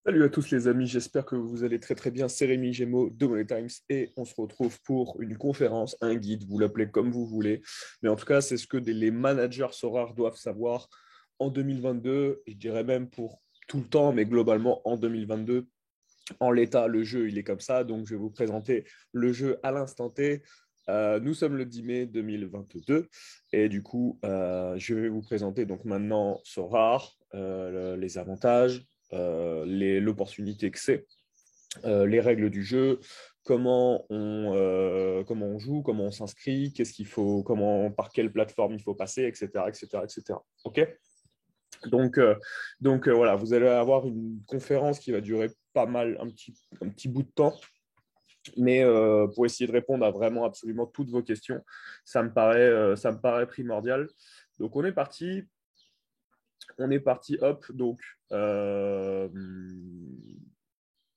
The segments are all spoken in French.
Salut à tous les amis, j'espère que vous allez très très bien. C'est Rémi Gémeaux de Money Times et on se retrouve pour une conférence, un guide, vous l'appelez comme vous voulez. Mais en tout cas, c'est ce que les managers Sorare doivent savoir en 2022, et je dirais même pour tout le temps, mais globalement en 2022. En l'état, le jeu, il est comme ça, donc je vais vous présenter le jeu à l'instant T. Nous sommes le 10 mai 2022 et du coup, je vais vous présenter donc maintenant Sorare, les avantages, l'opportunité que c'est, les règles du jeu, comment on joue, comment on s'inscrit, qu'est-ce qu'il faut, par quelle plateforme il faut passer, etc., etc., etc. Ok? Donc, euh, voilà, vous allez avoir une conférence qui va durer pas mal, un petit bout de temps, mais pour essayer de répondre à vraiment absolument toutes vos questions, ça me paraît primordial. Donc, on est parti, hop. Donc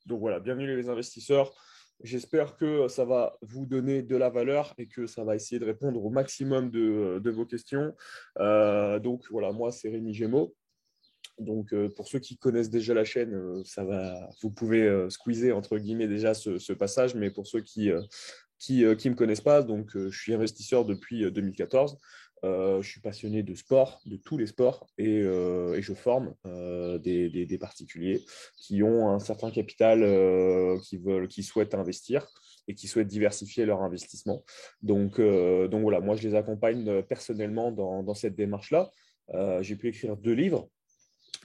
voilà, bienvenue les investisseurs. J'espère que ça va vous donner de la valeur et que ça va essayer de répondre au maximum de vos questions. Donc voilà, moi c'est Rémi Gémeaux. Donc, pour ceux qui connaissent déjà la chaîne, vous pouvez squeezer entre guillemets déjà ce passage. Mais pour ceux qui me connaissent pas, je suis investisseur depuis 2014. Je suis passionné de sport, de tous les sports, et je forme des particuliers qui ont un certain capital, qui souhaitent investir et qui souhaitent diversifier leur investissement. Donc voilà, moi je les accompagne personnellement dans cette démarche-là. J'ai pu écrire 2 livres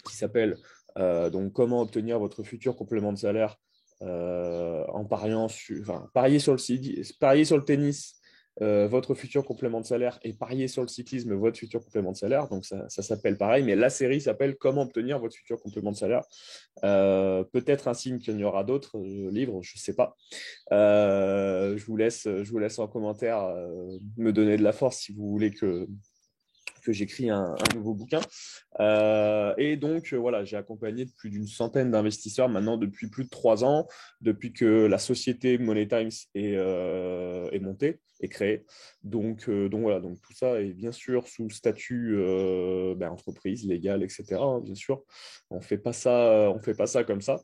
qui s'appelle donc Comment obtenir votre futur complément de salaire en parier sur le tennis, votre futur complément de salaire, et parier sur le cyclisme, votre futur complément de salaire. Donc ça s'appelle pareil, mais la série s'appelle Comment obtenir votre futur complément de salaire. Peut-être un signe qu'il y en aura d'autres livres, je ne sais pas. Je vous laisse en commentaire me donner de la force si vous voulez que j'écris un nouveau bouquin. Voilà, j'ai accompagné plus d'une centaine d'investisseurs maintenant depuis plus de 3 ans, depuis que la société Money Times est montée, est créée. Donc voilà, donc tout ça est bien sûr sous statut entreprise, légal, etc., hein, bien sûr. On fait pas ça comme ça.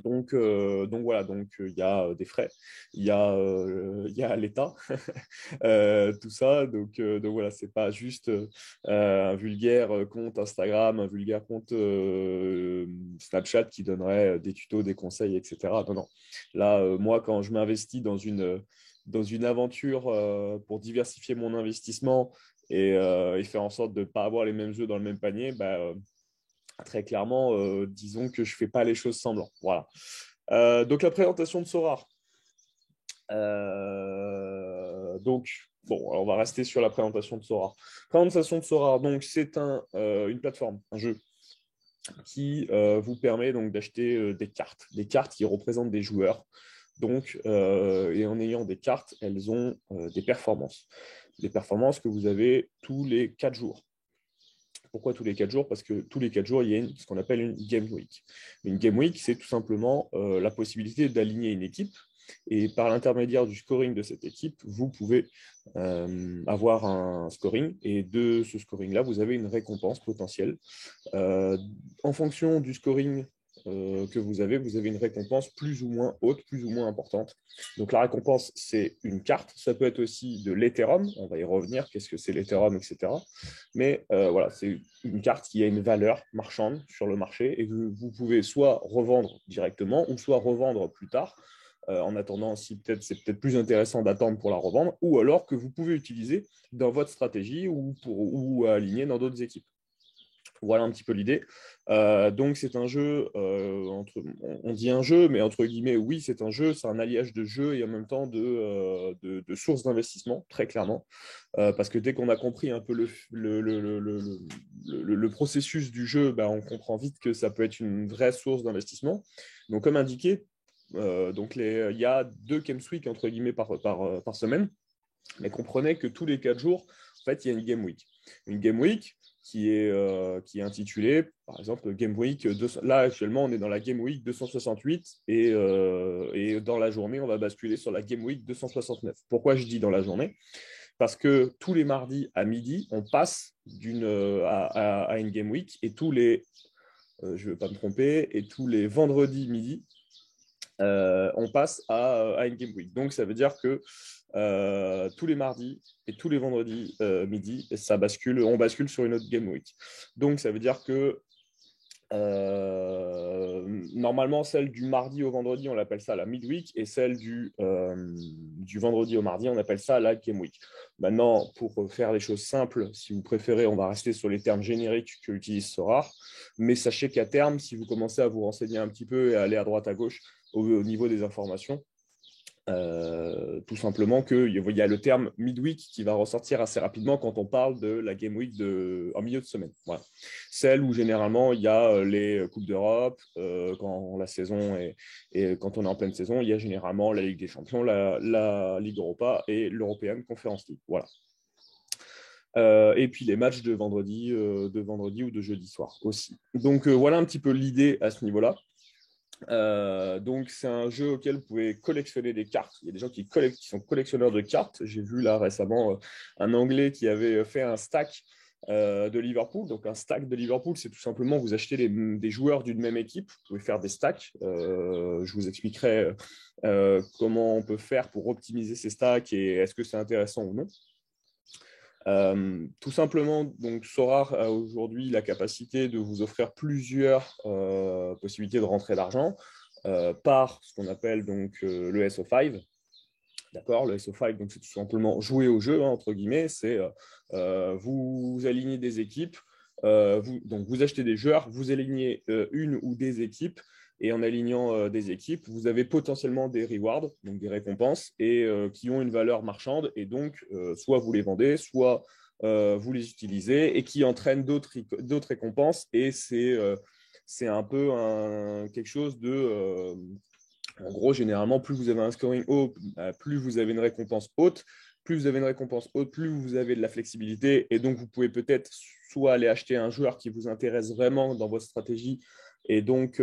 Donc voilà, il y a des frais, il y a l'État, tout ça. Donc voilà, c'est pas juste un vulgaire compte Instagram, un vulgaire compte Snapchat qui donnerait des tutos, des conseils, etc. Non, non. Là, moi, quand je m'investis dans une aventure pour diversifier mon investissement et faire en sorte de ne pas avoir les mêmes œufs dans le même panier, très clairement, disons que je ne fais pas les choses semblant. Voilà. Donc la présentation de Sorare. On va rester sur la présentation de Sorare. Présentation de Sorare, donc c'est une plateforme, un jeu qui vous permet donc d'acheter des cartes qui représentent des joueurs. Et en ayant des cartes, elles ont des performances que vous avez tous les 4 jours. Pourquoi tous les 4 jours? Parce que tous les 4 jours, il y a ce qu'on appelle une Game Week. Une Game Week, c'est tout simplement la possibilité d'aligner une équipe. Et par l'intermédiaire du scoring de cette équipe, vous pouvez avoir un scoring. Et de ce scoring-là, vous avez une récompense potentielle. En fonction du scoring que vous avez une récompense plus ou moins haute, plus ou moins importante. Donc la récompense, c'est une carte. Ça peut être aussi de l'Ethereum. On va y revenir. Qu'est-ce que c'est l'Ethereum, etc. Mais voilà, c'est une carte qui a une valeur marchande sur le marché et que vous pouvez soit revendre directement ou soit revendre plus tard. En attendant, si c'est peut-être plus intéressant d'attendre pour la revendre, ou alors que vous pouvez utiliser dans votre stratégie ou aligner dans d'autres équipes. Voilà un petit peu l'idée. Donc, c'est un jeu, on dit un jeu, mais entre guillemets, oui, c'est un jeu, c'est un alliage de jeu et en même temps de source d'investissement, très clairement. Parce que dès qu'on a compris un peu le processus du jeu, on comprend vite que ça peut être une vraie source d'investissement. Donc, comme indiqué, il y a 2 Games Week, entre guillemets, par semaine, mais comprenez que tous les 4 jours, en fait, il y a une Game Week. Une Game Week qui est intitulée, par exemple, Game Week 200. Là, actuellement, on est dans la Game Week 268 et dans la journée, on va basculer sur la Game Week 269. Pourquoi je dis dans la journée? Parce que tous les mardis à midi, on passe à une Game Week et je ne vais pas me tromper, et tous les vendredis midi, on passe à une Game Week. Donc, ça veut dire que tous les mardis et tous les vendredis midi, on bascule sur une autre Game Week. Donc, ça veut dire que normalement, celle du mardi au vendredi, on l'appelle ça la midweek, et celle du vendredi au mardi, on appelle ça la game week. Maintenant, pour faire les choses simples, si vous préférez, on va rester sur les termes génériques que utilise Sorare, mais sachez qu'à terme, si vous commencez à vous renseigner un petit peu et à aller à droite à gauche au niveau des informations, tout simplement qu'il y a le terme midweek qui va ressortir assez rapidement quand on parle de la game week en milieu de semaine. Voilà. Celle où généralement il y a les Coupes d'Europe, quand la saison et quand on est en pleine saison, il y a généralement la Ligue des Champions, la Ligue Europa et l'European Conference League. Voilà. Et puis les matchs de vendredi ou de jeudi soir aussi. Donc voilà un petit peu l'idée à ce niveau-là. Donc c'est un jeu auquel vous pouvez collectionner des cartes. Il y a des gens qui sont collectionneurs de cartes. J'ai vu là récemment un Anglais qui avait fait un stack de Liverpool. Donc un stack de Liverpool, c'est tout simplement vous achetez des joueurs d'une même équipe. Vous pouvez faire des stacks. Je vous expliquerai comment on peut faire pour optimiser ces stacks et est-ce que c'est intéressant ou non. Tout simplement, donc Sorare a aujourd'hui la capacité de vous offrir plusieurs possibilités de rentrée d'argent par ce qu'on appelle donc le SO5. D'accord, le SO5, donc c'est tout simplement jouer au jeu, hein, entre guillemets. C'est vous alignez des équipes, donc vous achetez des joueurs, vous alignez une ou des équipes. Et en alignant des équipes, vous avez potentiellement des rewards, donc des récompenses, et qui ont une valeur marchande. Et donc, soit vous les vendez, soit vous les utilisez, et qui entraînent d'autres récompenses. Et c'est un peu quelque chose de... en gros, généralement, plus vous avez un scoring haut, plus vous avez une récompense haute. Plus vous avez une récompense haute, plus vous avez de la flexibilité. Et donc, vous pouvez peut-être soit aller acheter un joueur qui vous intéresse vraiment dans votre stratégie et donc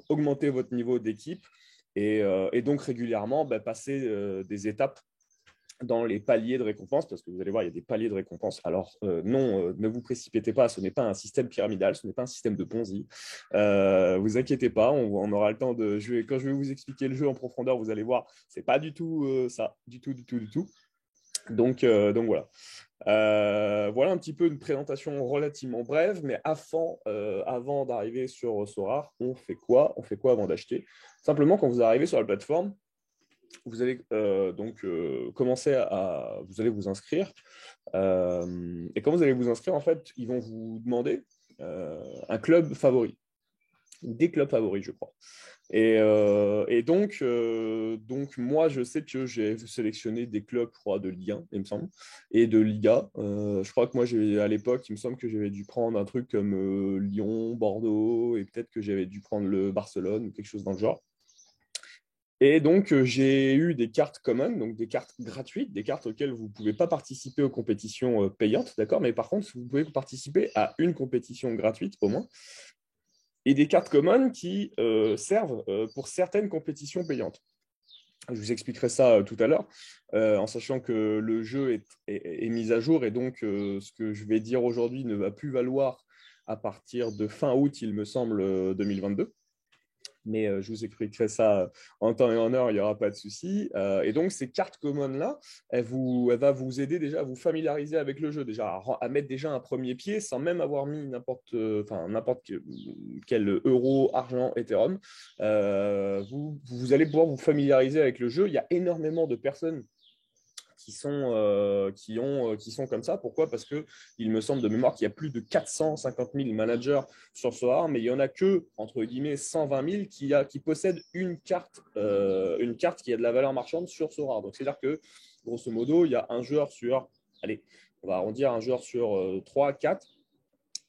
augmenter votre niveau d'équipe et donc régulièrement passer des étapes dans les paliers de récompense, parce que vous allez voir, il y a des paliers de récompense. Alors non, ne vous précipitez pas, ce n'est pas un système pyramidal, ce n'est pas un système de Ponzi. Vous inquiétez pas, on aura le temps de jouer. Quand je vais vous expliquer le jeu en profondeur, vous allez voir, c'est pas du tout ça, du tout, du tout, du tout. Donc voilà. Voilà un petit peu une présentation relativement brève, mais avant d'arriver sur Sorare, on fait quoi? On fait quoi avant d'acheter? Simplement, quand vous arrivez sur la plateforme, vous allez donc vous allez vous inscrire. Et quand vous allez vous inscrire, en fait, ils vont vous demander un club favori, des clubs favoris, je crois. Et donc, moi, je sais que j'ai sélectionné des clubs, je crois, de Ligue 1, il me semble, et de Liga. Je crois que moi, à l'époque, il me semble que j'avais dû prendre un truc comme Lyon, Bordeaux, et peut-être que j'avais dû prendre le Barcelone ou quelque chose dans le genre. Et donc, j'ai eu des cartes common, donc des cartes gratuites, des cartes auxquelles vous ne pouvez pas participer aux compétitions payantes, d'accord? Mais par contre, vous pouvez participer à une compétition gratuite au moins et des cartes common qui servent pour certaines compétitions payantes. Je vous expliquerai ça tout à l'heure, en sachant que le jeu est mis à jour et donc ce que je vais dire aujourd'hui ne va plus valoir à partir de fin août, il me semble, 2022. Mais je vous expliquerai ça en temps et en heure, il n'y aura pas de souci. Et donc, ces cartes communes-là, elle va vous aider déjà à vous familiariser avec le jeu, déjà à mettre déjà un premier pied sans même avoir mis n'importe quel euro, argent, Ethereum. Vous allez pouvoir vous familiariser avec le jeu. Il y a énormément de personnes qui sont comme ça. Pourquoi? Parce qu'il me semble de mémoire qu'il y a plus de 450 000 managers sur Sorare, mais il n'y en a que, entre guillemets, 120 000 qui possèdent une carte qui a de la valeur marchande sur Sorare. Donc, c'est-à-dire que, grosso modo, il y a un joueur sur, allez, on va arrondir un joueur sur 3, 4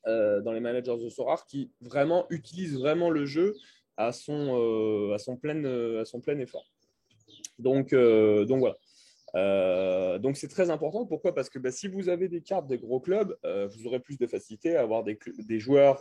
dans les managers de Sorare qui vraiment utilisent vraiment le jeu à son plein effort. Donc voilà. Donc c'est très important. Pourquoi? Parce que si vous avez des cartes des gros clubs, vous aurez plus de facilité à avoir des joueurs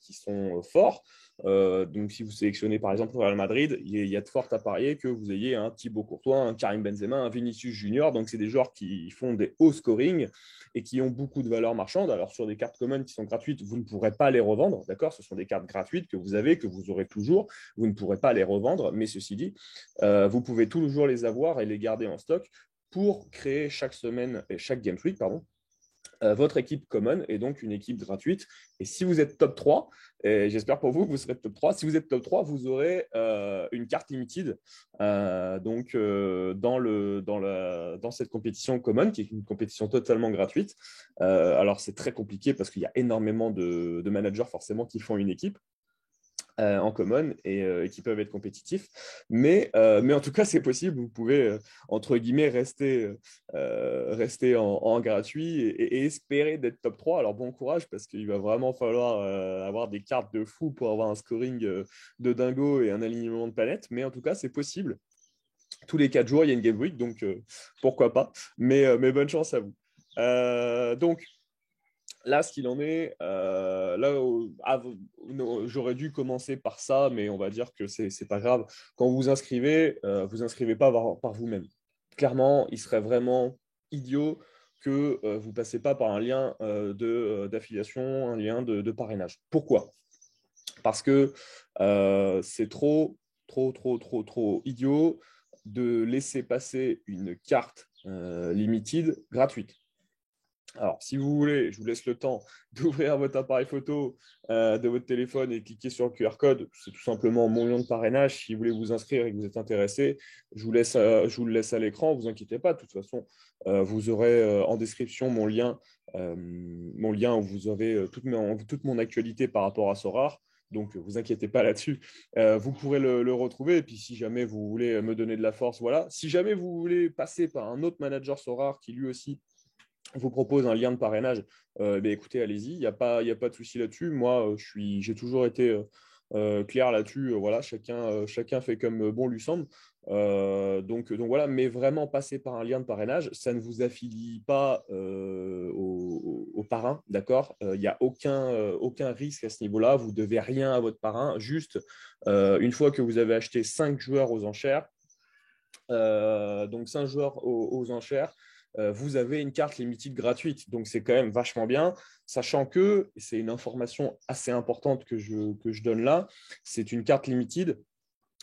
qui sont forts. Donc, si vous sélectionnez par exemple le Real Madrid, il y a de fortes à parier que vous ayez un Thibaut Courtois, un Karim Benzema, un Vinicius Junior. Donc, c'est des joueurs qui font des hauts scoring et qui ont beaucoup de valeur marchande. Alors, sur des cartes communes qui sont gratuites, vous ne pourrez pas les revendre, d'accord? Ce sont des cartes gratuites que vous avez, que vous aurez toujours. Vous ne pourrez pas les revendre, mais ceci dit, vous pouvez toujours les avoir et les garder en stock pour créer chaque semaine et chaque Game Week, pardon, votre équipe common est donc une équipe gratuite. Et si vous êtes top 3, et j'espère pour vous que vous serez top 3, si vous êtes top 3, vous aurez une carte limited dans cette compétition common, qui est une compétition totalement gratuite. Alors, c'est très compliqué parce qu'il y a énormément de managers forcément qui font une équipe en common et qui peuvent être compétitifs. Mais en tout cas, c'est possible. Vous pouvez, entre guillemets, rester en gratuit et espérer d'être top 3. Alors, bon courage parce qu'il va vraiment falloir avoir des cartes de fou pour avoir un scoring de dingo et un alignement de planète. Mais en tout cas, c'est possible. Tous les 4 jours, il y a une Game Week, donc pourquoi pas. Mais bonne chance à vous. Donc, là, ce qu'il en est, j'aurais dû commencer par ça, mais on va dire que c'est pas grave. Quand vous inscrivez pas par vous-même. Clairement, il serait vraiment idiot que vous passez pas par un lien d'affiliation, un lien de parrainage. Pourquoi? Parce que c'est trop idiot de laisser passer une carte limited gratuite. Alors, si vous voulez, je vous laisse le temps d'ouvrir votre appareil photo de votre téléphone et cliquer sur le QR code. C'est tout simplement mon lien de parrainage. Si vous voulez vous inscrire et que vous êtes intéressé, je vous le laisse à l'écran. Ne vous inquiétez pas. De toute façon, vous aurez en description mon lien où vous avez toute mon actualité par rapport à Sorare. Donc, vous inquiétez pas là-dessus. Vous pourrez le retrouver. Et puis, si jamais vous voulez me donner de la force, voilà. Si jamais vous voulez passer par un autre manager Sorare qui lui aussi vous propose un lien de parrainage, écoutez, allez-y, il n'y a pas de souci là-dessus. Moi, j'ai toujours été clair là-dessus. Voilà, chacun fait comme bon lui semble. Donc voilà, mais vraiment passer par un lien de parrainage, ça ne vous affilie pas au parrain, d'accord? Il n'y a aucun risque à ce niveau-là. Vous ne devez rien à votre parrain. Juste, une fois que vous avez acheté 5 joueurs aux enchères, donc 5 joueurs aux enchères, vous avez une carte limited gratuite. Donc, c'est quand même vachement bien, sachant que, c'est une information assez importante que je donne là, c'est une carte limited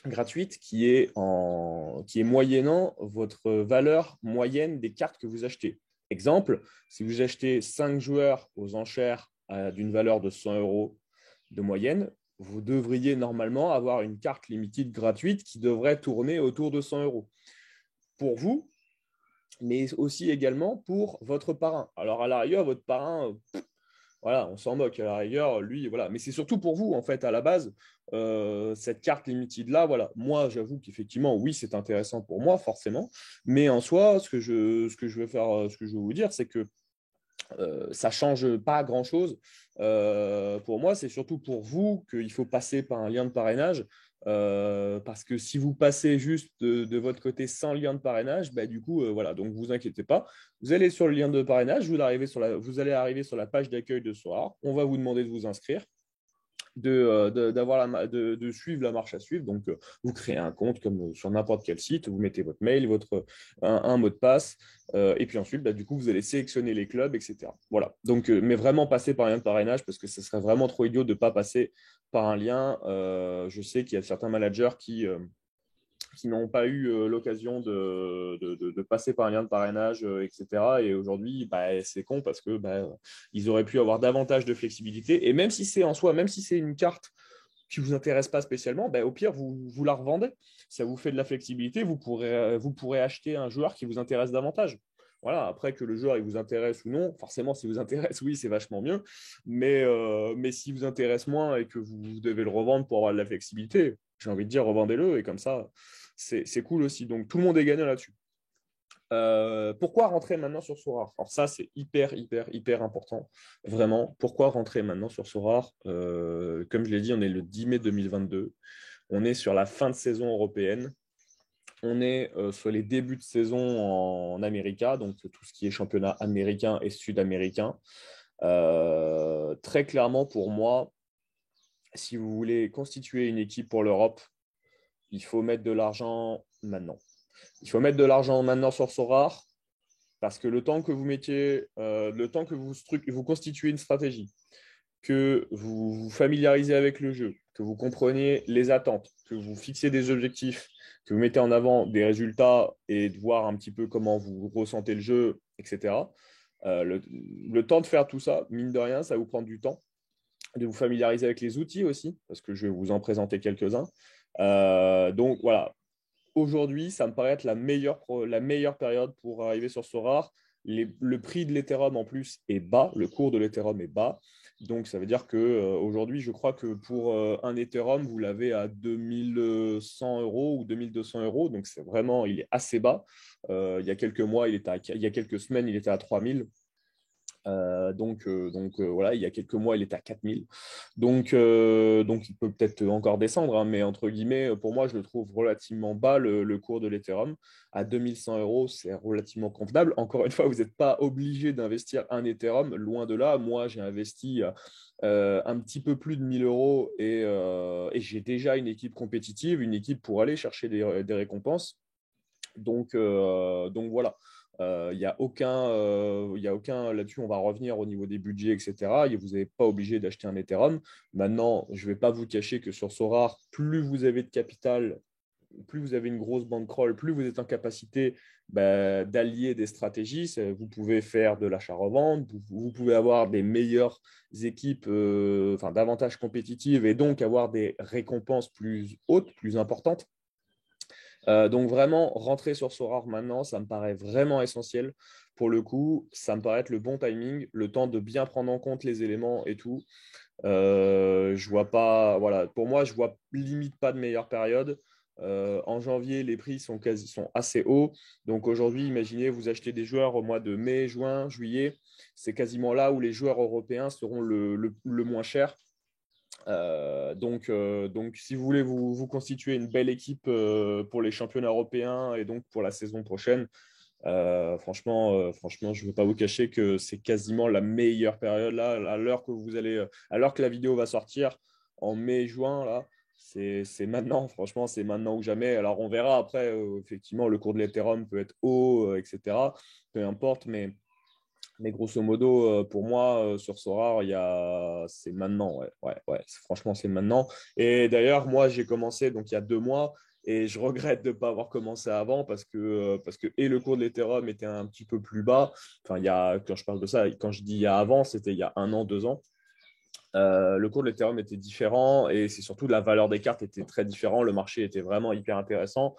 gratuite qui est moyennant votre valeur moyenne des cartes que vous achetez. Exemple, si vous achetez 5 joueurs aux enchères d'une valeur de 100 euros de moyenne, vous devriez normalement avoir une carte limited gratuite qui devrait tourner autour de 100 euros. Pour vous, mais aussi également pour votre parrain. Alors, à la rigueur, votre parrain, voilà, on s'en moque. À la rigueur, lui, voilà. Mais c'est surtout pour vous, en fait, à la base, cette carte limited-là, voilà. Moi, j'avoue qu'effectivement, oui, c'est intéressant pour moi, forcément. Mais en soi, ce que je veux vous dire, c'est que ça ne change pas grand-chose. Pour moi, c'est surtout pour vous qu'il faut passer par un lien de parrainage. Parce que si vous passez juste de votre côté sans lien de parrainage, bah, du coup, voilà, donc vous inquiétez pas. Vous allez sur le lien de parrainage, vous allez arriver sur la page d'accueil de Sora. On va vous demander de vous inscrire de suivre la marche à suivre. Donc, vous créez un compte comme sur n'importe quel site, vous mettez votre mail, un mot de passe, et puis ensuite, bah, du coup, vous allez sélectionner les clubs, etc. Voilà. Donc, mais vraiment passer par un lien de parrainage parce que ce serait vraiment trop idiot de ne pas passer par un lien. Je sais qu'il y a certains managers qui n'ont pas eu l'occasion de passer par un lien de parrainage, etc. Et aujourd'hui, bah, c'est con parce que ils auraient pu avoir davantage de flexibilité. Et même si c'est en soi, même si c'est une carte qui ne vous intéresse pas spécialement, bah, au pire, vous la revendez. Ça vous fait de la flexibilité. Vous pourrez acheter un joueur qui vous intéresse davantage. Voilà, après que le joueur il vous intéresse ou non, forcément, si vous intéresse, oui, c'est vachement mieux. Mais s'il vous intéresse moins et que vous devez le revendre pour avoir de la flexibilité, j'ai envie de dire, revendez-le. Et comme ça, c'est cool aussi. Donc, tout le monde est gagnant là-dessus. Pourquoi rentrer maintenant sur Sorare? Alors ça, c'est hyper important. Vraiment, pourquoi rentrer maintenant sur Sorare? Comme je l'ai dit, on est le 10 mai 2022. On est sur la fin de saison européenne. On est sur les débuts de saison en América, donc tout ce qui est championnat américain et sud-américain. Très clairement, pour moi, si vous voulez constituer une équipe pour l'Europe, il faut mettre de l'argent maintenant. Il faut mettre de l'argent maintenant sur Sorare parce que le temps que vous mettiez, le temps que vous constituez une stratégie, que vous vous familiarisez avec le jeu, que vous compreniez les attentes, que vous fixez des objectifs, que vous mettez en avant des résultats et de voir un petit peu comment vous ressentez le jeu, etc. Le temps de faire tout ça, mine de rien, ça vous prend du temps, de vous familiariser avec les outils aussi, parce que je vais vous en présenter quelques-uns. Donc voilà, aujourd'hui, ça me paraît être la meilleure période pour arriver sur Sorare. Le prix de l'Ethereum en plus est bas, le cours de l'Ethereum est bas. Donc ça veut dire qu'aujourd'hui, je crois que pour un Ethereum, vous l'avez à 2100 euros ou 2200 euros. Donc c'est vraiment, il est assez bas. Il y a quelques mois, il y a quelques semaines, il était à 3000. Voilà, il y a quelques mois, il était à 4000. Donc il peut peut-être encore descendre, hein, mais entre guillemets, pour moi, je le trouve relativement bas, le cours de l'Ethereum. À 2100 euros, c'est relativement convenable. Encore une fois, vous n'êtes pas obligé d'investir un Ethereum, loin de là. Moi, j'ai investi un petit peu plus de 1000 euros et j'ai déjà une équipe compétitive, une équipe pour aller chercher des récompenses. Donc voilà, il n'y a aucun là-dessus, on va revenir au niveau des budgets, etc. Et vous n'êtes pas obligé d'acheter un Ethereum. Maintenant, je ne vais pas vous cacher que sur Sorare, plus vous avez de capital, plus vous avez une grosse bankroll, plus vous êtes en capacité d'allier des stratégies. Vous pouvez faire de l'achat-revente, vous pouvez avoir des meilleures équipes, enfin davantage compétitives et donc avoir des récompenses plus hautes, plus importantes. Donc vraiment, rentrer sur Sorare maintenant, ça me paraît vraiment essentiel. Pour le coup, ça me paraît être le bon timing, le temps de bien prendre en compte les éléments et tout. Je vois pas, voilà, pour moi, je vois limite pas de meilleure période. En janvier, les prix sont assez hauts. Donc aujourd'hui, imaginez, vous achetez des joueurs au mois de mai, juin, juillet. C'est quasiment là où les joueurs européens seront le moins chers. Donc, si vous voulez vous constituer une belle équipe pour les championnats européens et donc pour la saison prochaine, franchement, je ne veux pas vous cacher que c'est quasiment la meilleure période là, à l'heure que la vidéo va sortir en mai, juin là. C'est maintenant, franchement, c'est maintenant ou jamais. Alors, on verra après, effectivement, le cours de l'Ethereum peut être haut, etc. Peu importe, mais grosso modo, pour moi, sur Sorare, c'est maintenant. Ouais, ouais, ouais. Franchement, c'est maintenant. Et d'ailleurs, moi, j'ai commencé donc il y a 2 mois et je regrette de ne pas avoir commencé avant parce que et le cours de l'Ethereum était un petit peu plus bas. Enfin, quand je parle de ça, quand je dis il y a avant, c'était il y a 1 an, 2 ans. Le cours de l'Ethereum était différent et c'est surtout la valeur des cartes était très différent. Le marché était vraiment hyper intéressant.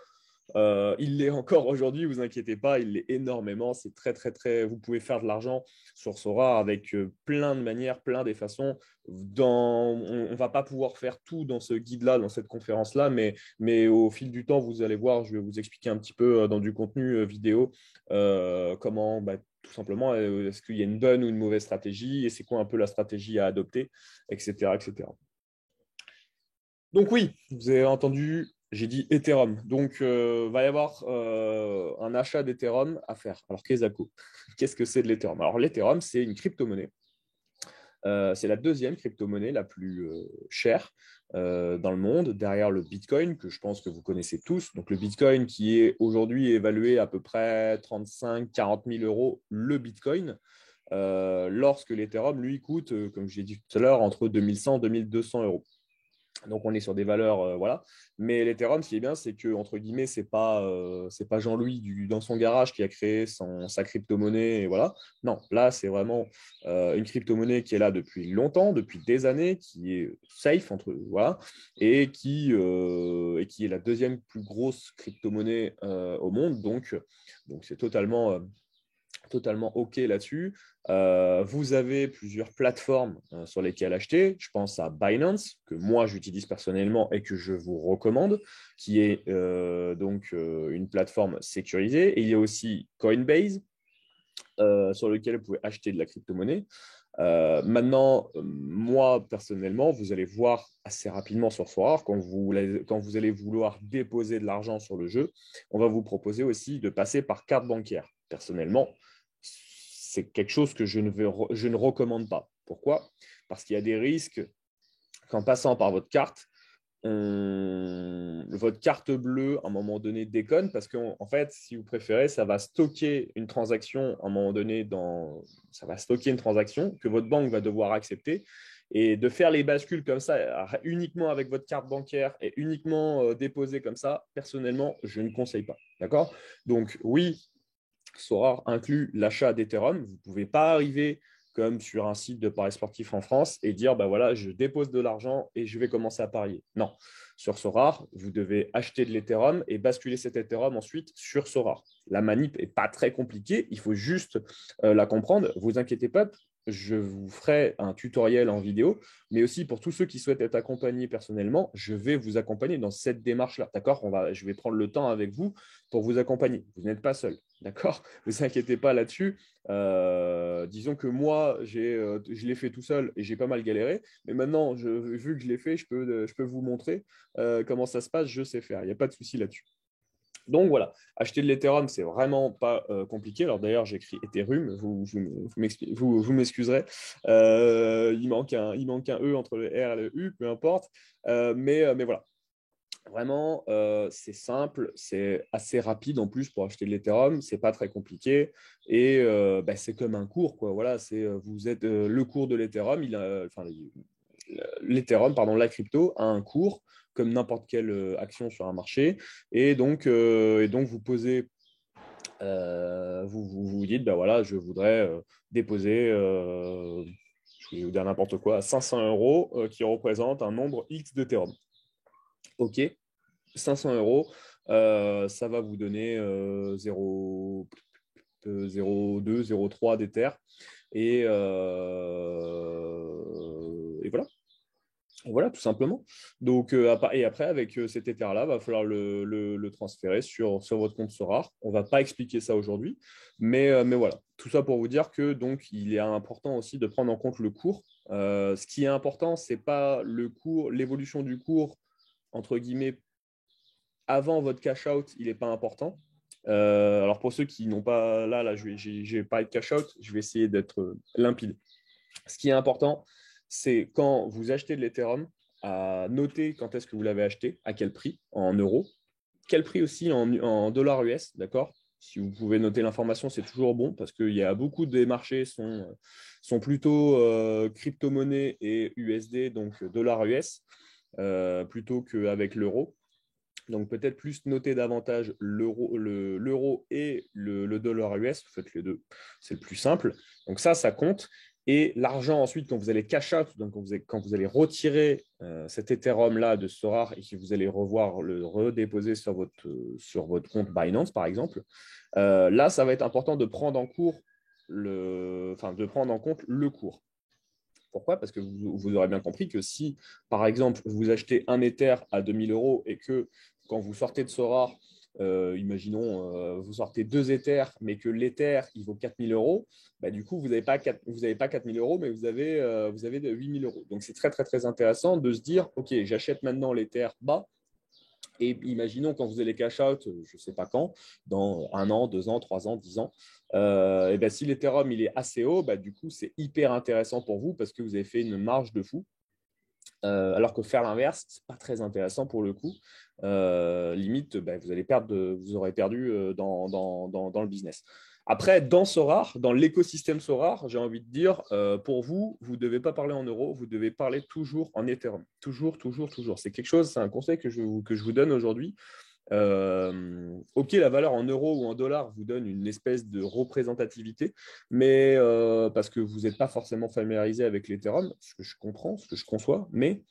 Il l'est encore aujourd'hui, vous inquiétez pas, il l'est énormément. C'est très, très, très. Vous pouvez faire de l'argent sur Sora avec plein de manières, plein des façons. On ne va pas pouvoir faire tout dans ce guide-là, dans cette conférence-là, mais au fil du temps, vous allez voir, je vais vous expliquer un petit peu dans du contenu vidéo comment, tout simplement, est-ce qu'il y a une bonne ou une mauvaise stratégie et c'est quoi un peu la stratégie à adopter, etc., etc. Donc oui, vous avez entendu, j'ai dit Ethereum. Donc, va y avoir un achat d'Ethereum à faire. Alors, qu'est-ce que c'est de l'Ethereum? Alors, l'Ethereum, c'est une crypto-monnaie. C'est la deuxième crypto-monnaie la plus chère dans le monde, derrière le Bitcoin, que je pense que vous connaissez tous. Donc, le Bitcoin qui est aujourd'hui évalué à peu près 35-40 000 euros le Bitcoin, lorsque l'Ethereum, lui, coûte, comme je l'ai dit tout à l'heure, entre 2100 et 2200 euros. Donc, on est sur des valeurs, voilà. Mais l'Ethereum, ce qui est bien, c'est que, entre guillemets, c'est pas Jean-Louis dans son garage qui a créé sa crypto-monnaie. Et voilà. Non, là, c'est vraiment une crypto-monnaie qui est là depuis longtemps, depuis des années, qui est safe, voilà, et qui est la deuxième plus grosse crypto-monnaie au monde. Donc c'est totalement OK là-dessus. Vous avez plusieurs plateformes sur lesquelles acheter. Je pense à Binance, que moi j'utilise personnellement et que je vous recommande, qui est une plateforme sécurisée. Et il y a aussi Coinbase, sur lequel vous pouvez acheter de la crypto-monnaie. Maintenant, moi, personnellement, vous allez voir assez rapidement sur Sorare, quand vous allez vouloir déposer de l'argent sur le jeu, on va vous proposer aussi de passer par carte bancaire. Personnellement, c'est quelque chose que je ne recommande pas. Pourquoi? Parce qu'il y a des risques qu'en passant par votre carte, votre carte bleue, à un moment donné, déconne parce qu'en fait, si vous préférez, ça va stocker une transaction à un moment donné ça va stocker une transaction que votre banque va devoir accepter. Et de faire les bascules comme ça, uniquement avec votre carte bancaire et uniquement déposer comme ça, personnellement, je ne conseille pas. D'accord? Donc, oui, Sorare inclut l'achat d'Ethereum. Vous ne pouvez pas arriver comme sur un site de paris sportif en France et dire bah voilà, je dépose de l'argent et je vais commencer à parier. Non, sur Sorare, vous devez acheter de l'Ethereum et basculer cet Ethereum ensuite sur Sorare. La manip n'est pas très compliquée, il faut juste la comprendre. Vous inquiétez pas, je vous ferai un tutoriel en vidéo, mais aussi pour tous ceux qui souhaitent être accompagnés personnellement, je vais vous accompagner dans cette démarche-là. D'accord? Je vais prendre le temps avec vous pour vous accompagner. Vous n'êtes pas seul. D'accord? Ne vous inquiétez pas là-dessus. Disons que moi, je l'ai fait tout seul et j'ai pas mal galéré. Mais maintenant, vu que je l'ai fait, je peux vous montrer comment ça se passe. Je sais faire. Il n'y a pas de souci là-dessus. Donc voilà, acheter de l'Ethereum, c'est vraiment pas compliqué. Alors d'ailleurs, j'écris Ethereum, vous m'excuserez. Il manque un E entre le R et le U, peu importe. Mais voilà. Vraiment, c'est simple, c'est assez rapide en plus pour acheter de l'Ethereum, c'est pas très compliqué et c'est comme un cours quoi. Voilà, vous êtes le cours de l'Ethereum, l'Ethereum, pardon, la crypto a un cours comme n'importe quelle action sur un marché et donc vous posez, vous dites ben voilà, je voudrais déposer. Je vais vous dire n'importe quoi, 500 euros qui représente un nombre X d'Ethereum. OK, 500 euros, ça va vous donner 0,2, 0,3 d'Ether. Et voilà. Et voilà, tout simplement. Donc, et après, avec cet Ether-là, il va falloir le transférer sur votre compte Sorare. On ne va pas expliquer ça aujourd'hui, mais voilà. Tout ça pour vous dire que donc, il est important aussi de prendre en compte le cours. Ce qui est important, ce n'est pas le cours, l'évolution du cours, entre guillemets, avant votre cash out, il n'est pas important. Alors pour ceux qui n'ont pas là, j'ai parlé de cash out, je vais essayer d'être limpide. Ce qui est important, c'est quand vous achetez de l'Ethereum, à noter quand est-ce que vous l'avez acheté, à quel prix, en euros, quel prix aussi en dollars US, d'accord? Si vous pouvez noter l'information, c'est toujours bon parce qu'il y a beaucoup des marchés sont plutôt crypto-monnaie et USD, donc dollars US, plutôt qu'avec l'euro. Donc peut-être plus noter davantage l'euro et le dollar US, vous faites les deux, c'est le plus simple. Donc ça compte. Et l'argent ensuite, quand vous allez cash out, donc quand vous allez retirer cet Ethereum-là de Sorare et que vous allez le redéposer sur votre compte Binance, par exemple, là, ça va être important de prendre en compte le cours. Pourquoi? Parce que vous aurez bien compris que si, par exemple, vous achetez un Ether à 2000 euros et que quand vous sortez de Sorare, imaginons, vous sortez 2 Ethers, mais que l'Ether, il vaut 4000 euros, bah, du coup, vous n'avez pas 4000 euros, mais vous avez de 8000 euros. Donc, c'est très, très, très intéressant de se dire, OK, j'achète maintenant l'Ether bas. Et imaginons quand vous allez cash out, je ne sais pas quand, dans 1 an, 2 ans, 3 ans, 10 ans, et ben, si l'Ethereum il est assez haut, bah, du coup, c'est hyper intéressant pour vous parce que vous avez fait une marge de fou. Alors que faire l'inverse, ce n'est pas très intéressant pour le coup. Limite, bah, vous aurez perdu dans le business. Après, dans Sorare, dans l'écosystème Sorare, j'ai envie de dire, pour vous, vous ne devez pas parler en euros, vous devez parler toujours en Ethereum. Toujours, toujours, toujours. C'est un conseil que je vous donne aujourd'hui. OK, la valeur en euros ou en dollars vous donne une espèce de représentativité, mais parce que vous n'êtes pas forcément familiarisé avec l'Ethereum, ce que je comprends, ce que je conçois, mais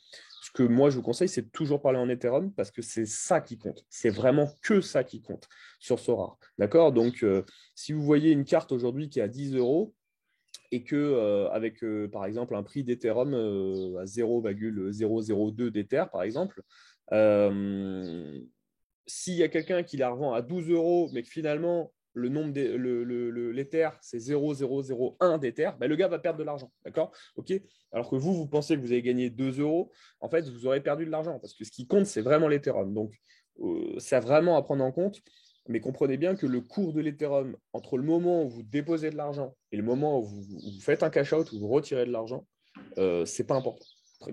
ce que moi je vous conseille, c'est de toujours parler en Ethereum parce que c'est ça qui compte. C'est vraiment que ça qui compte sur Sorare. D'accord? Donc, si vous voyez une carte aujourd'hui qui est à 10 euros, et que avec par exemple un prix d'Ethereum à 0,002 d'Ether, par exemple, s'il y a quelqu'un qui la revend à 12 euros, mais que finalement, l'Ether, c'est 0,001 d'Ether, ben, le gars va perdre de l'argent. D'accord? OK? Alors que vous pensez que vous avez gagné 2 euros, en fait, vous aurez perdu de l'argent parce que ce qui compte, c'est vraiment l'Ethereum. Donc, c'est vraiment à prendre en compte. Mais comprenez bien que le cours de l'Ethereum, entre le moment où vous déposez de l'argent et le moment où vous faites un cash-out, où vous retirez de l'argent, c'est pas important.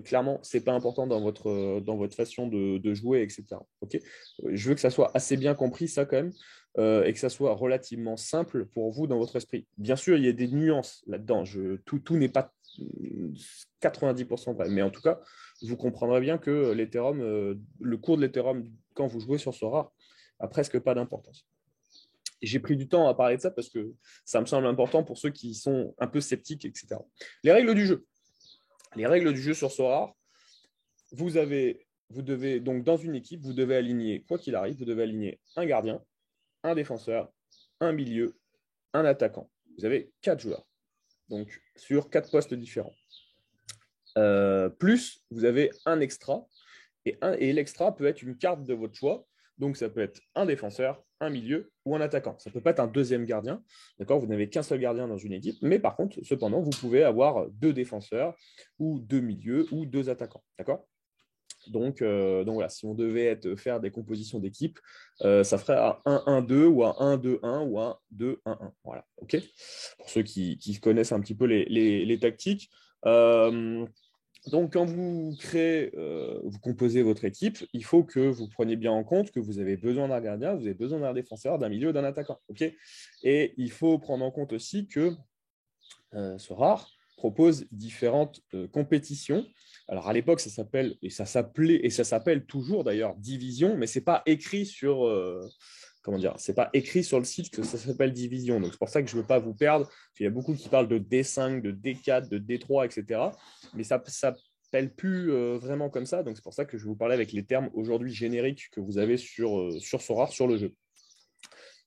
clairement, ce n'est pas important dans votre façon de jouer, etc. Okay, je veux que ça soit assez bien compris, ça, quand même, et que ça soit relativement simple pour vous dans votre esprit. Bien sûr, il y a des nuances là-dedans. Tout n'est pas 90% vrai. Mais en tout cas, vous comprendrez bien que l'Ethereum, le cours de l'Ethereum, quand vous jouez sur Sora, a presque pas d'importance. J'ai pris du temps à parler de ça parce que ça me semble important pour ceux qui sont un peu sceptiques, etc. Les règles du jeu. Les règles du jeu sur Sora, vous devez, donc dans une équipe, vous devez aligner, quoi qu'il arrive, vous devez aligner un gardien, un défenseur, un milieu, un attaquant. Vous avez 4 joueurs, donc sur 4 postes différents. Plus, vous avez un extra, et l'extra peut être une carte de votre choix. Donc, ça peut être un défenseur, un milieu ou un attaquant. Ça ne peut pas être un deuxième gardien. D'accord, vous n'avez qu'un seul gardien dans une équipe. Mais par contre, cependant, vous pouvez avoir 2 défenseurs ou 2 milieux ou 2 attaquants. D'accord, donc voilà, si on devait faire des compositions d'équipe, ça ferait à 1-1-2 ou à 1-2-1 ou à 2-1-1. Voilà, ok. Pour ceux qui connaissent un petit peu les tactiques. Donc, quand vous créez, vous composez votre équipe, il faut que vous preniez bien en compte que vous avez besoin d'un gardien, vous avez besoin d'un défenseur, d'un milieu, d'un attaquant. Okay, et il faut prendre en compte aussi que ce rare propose différentes compétitions. Alors, à l'époque, ça s'appelle, et ça s'appelait, et ça s'appelle toujours d'ailleurs division, mais ce n'est pas écrit sur. Comment dire, c'est pas écrit sur le site que ça s'appelle division. Donc, c'est pour ça que je ne veux pas vous perdre. Il y a beaucoup qui parlent de D5, de D4, de D3, etc. Mais ça s'appelle plus vraiment comme ça. Donc, c'est pour ça que je vais vous parler avec les termes aujourd'hui génériques que vous avez sur Sora, sur le jeu.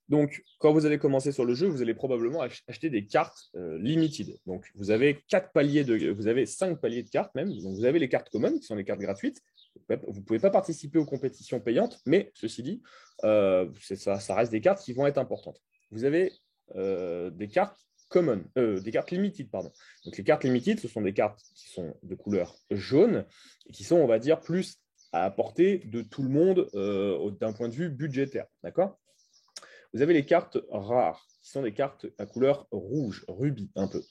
Donc, quand vous allez commencer sur le jeu, vous allez probablement acheter des cartes limited. Donc, vous avez 5 paliers de cartes même. Donc, vous avez les cartes communes, qui sont les cartes gratuites. Vous ne pouvez pas participer aux compétitions payantes, mais ceci dit, ça reste des cartes qui vont être importantes. Vous avez des cartes common, des cartes limited, pardon. Donc, les cartes limited, ce sont des cartes qui sont de couleur jaune et qui sont, on va dire, plus à portée de tout le monde d'un point de vue budgétaire. D'accord ? Vous avez les cartes rares, qui sont des cartes à couleur rouge, rubis un peu.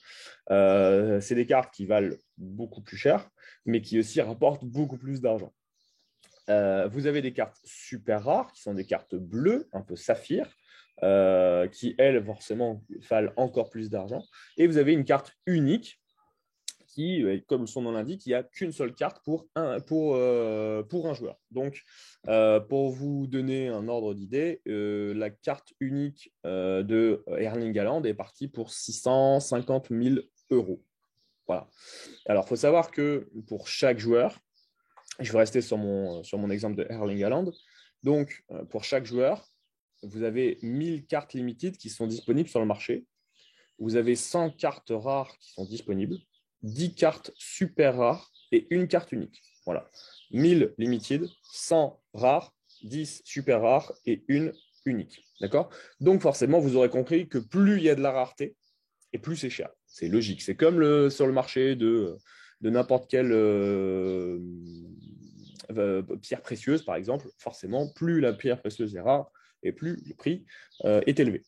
C'est des cartes qui valent beaucoup plus cher, mais qui aussi rapportent beaucoup plus d'argent. Vous avez des cartes super rares, qui sont des cartes bleues, un peu saphir, qui, elles, forcément, valent encore plus d'argent. Et vous avez une carte unique, qui, comme son nom l'indique, il n'y a qu'une seule carte pour un joueur. Donc, pour vous donner un ordre d'idée, la carte unique de Erling Haaland est partie pour 650 000 euros. Voilà. Alors, il faut savoir que pour chaque joueur, je vais rester sur mon exemple de Erling Haaland, donc pour chaque joueur, vous avez 1000 cartes limited qui sont disponibles sur le marché. Vous avez 100 cartes rares qui sont disponibles. 10 cartes super rares et une carte unique. Voilà. 1000 limited, 100 rares, 10 super rares et une unique. D'accord ? Donc, forcément, vous aurez compris que plus il y a de la rareté et plus c'est cher. C'est logique. C'est comme sur le marché de n'importe quelle pierre précieuse, par exemple. Forcément, plus la pierre précieuse est rare et plus le prix est élevé.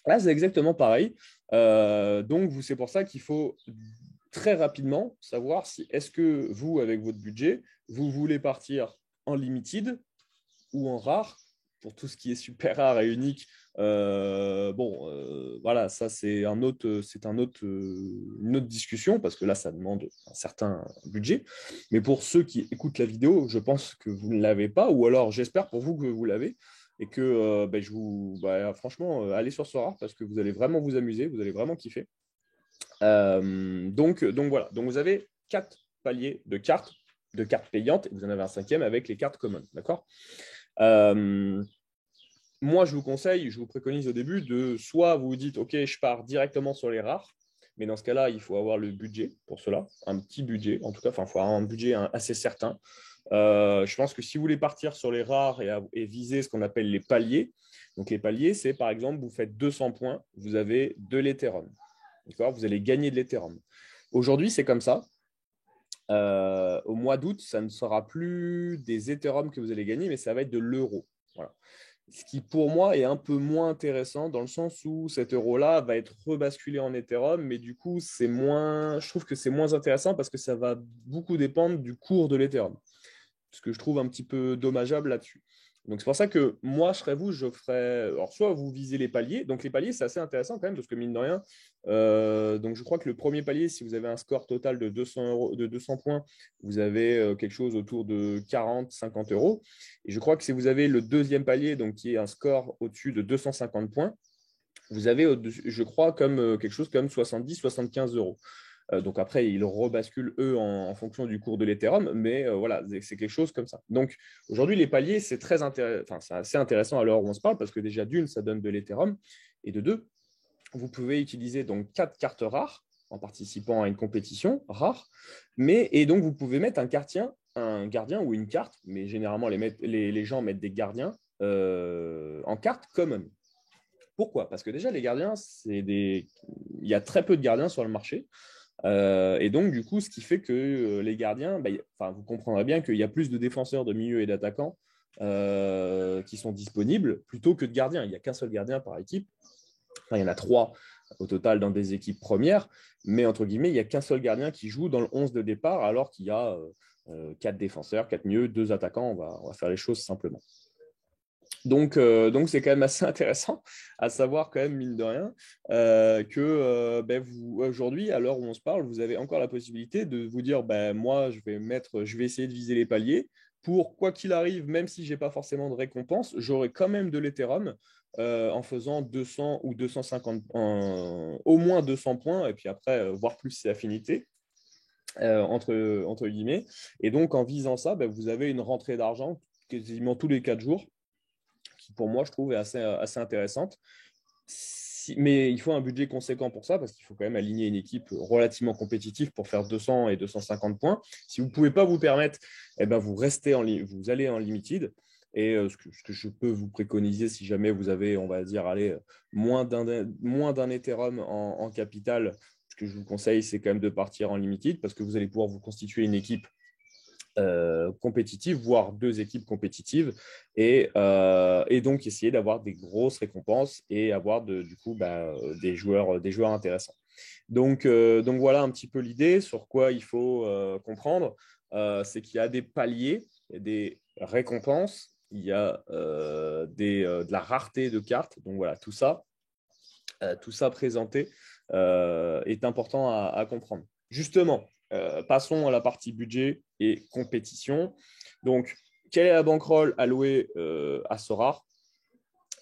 Là, c'est exactement pareil. Donc, c'est pour ça qu'il faut très rapidement savoir si est-ce que vous, avec votre budget, vous voulez partir en limited ou en rare pour tout ce qui est super rare et unique. Voilà, ça c'est une autre discussion parce que là, ça demande un certain budget. Mais pour ceux qui écoutent la vidéo, je pense que vous ne l'avez pas, ou alors j'espère pour vous que vous l'avez. Et que franchement, allez sur Sora parce que vous allez vraiment vous amuser, vous allez vraiment kiffer. Donc voilà. Donc vous avez 4 paliers de cartes payantes et vous en avez un 5e avec les cartes communes. D'accord ? Moi, je vous préconise au début de soit vous vous dites, OK, je pars directement sur les rares, mais dans ce cas-là, il faut avoir le budget pour cela, un petit budget, en tout cas, il faut avoir un budget assez certain. Je pense que si vous voulez partir sur les rares et viser ce qu'on appelle les paliers, donc les paliers, c'est par exemple, vous faites 200 points, vous avez de l'Ethereum. D'accord ? Vous allez gagner de l'Ethereum. Aujourd'hui, c'est comme ça. Au mois d'août, ça ne sera plus des Ethereum que vous allez gagner, mais ça va être de l'euro. Voilà. Ce qui, pour moi, est un peu moins intéressant dans le sens où cet euro-là va être rebasculé en Ethereum, mais du coup, je trouve que c'est moins intéressant parce que ça va beaucoup dépendre du cours de l'Ethereum. Ce que je trouve un petit peu dommageable là-dessus. Donc, c'est pour ça que moi, je serais vous, je ferais. Alors, soit vous visez les paliers. Donc, les paliers, c'est assez intéressant quand même, parce que mine de rien, donc je crois que le premier palier, si vous avez un score total de 200 euros, de 200 points, vous avez quelque chose autour de 40, 50 euros. Et je crois que si vous avez le deuxième palier, donc qui est un score au-dessus de 250 points, vous avez, je crois, comme quelque chose comme 70, 75 euros. Donc après, ils rebasculent, eux, en fonction du cours de l'Ethereum, mais voilà, c'est quelque chose comme ça. Donc aujourd'hui, les paliers, c'est c'est assez intéressant à l'heure où on se parle, parce que déjà, d'une, ça donne de l'Ethereum, et de deux, vous pouvez utiliser donc 4 cartes rares en participant à une compétition rare, et donc vous pouvez mettre un gardien ou une carte, mais généralement les gens mettent des gardiens en carte common. Pourquoi? Parce que déjà, les gardiens, il y a très peu de gardiens sur le marché. Et donc, du coup, ce qui fait que les gardiens, vous comprendrez bien qu'il y a plus de défenseurs de milieu et d'attaquants qui sont disponibles plutôt que de gardiens. Il n'y a qu'un seul gardien par équipe. Enfin, il y en a trois au total dans des équipes premières, mais entre guillemets, il n'y a qu'un seul gardien qui joue dans le 11 de départ, alors qu'il y a quatre défenseurs, quatre milieux, deux attaquants. On va faire les choses simplement. Donc c'est quand même assez intéressant à savoir quand même, mine de rien, que vous, aujourd'hui, à l'heure où on se parle, vous avez encore la possibilité de vous dire, moi, je vais essayer de viser les paliers pour, quoi qu'il arrive, même si je n'ai pas forcément de récompense, j'aurai quand même de l'Ethereum en faisant 200 ou 250, au moins 200 points, et puis après, voire plus si affinité. Entre guillemets. Et donc, en visant ça, vous avez une rentrée d'argent quasiment tous les 4 jours qui pour moi, je trouve, est assez intéressante. Mais il faut un budget conséquent pour ça, parce qu'il faut quand même aligner une équipe relativement compétitive pour faire 200 et 250 points. Si vous ne pouvez pas vous permettre, vous vous allez en limited. Et ce que je peux vous préconiser, si jamais vous avez, on va dire, allez, moins d'un Ethereum en capital, ce que je vous conseille, c'est quand même de partir en limited, parce que vous allez pouvoir vous constituer une équipe compétitive, voire deux équipes compétitives, et donc essayer d'avoir des grosses récompenses et avoir du coup des joueurs intéressants. Donc voilà un petit peu l'idée sur quoi il faut comprendre. C'est qu'il y a des paliers, il y a des récompenses, il y a de la rareté de cartes. Donc voilà, tout ça présenté est important à comprendre. Justement, passons à la partie budget et compétition. Donc, quelle est la bankroll allouée à Sorare?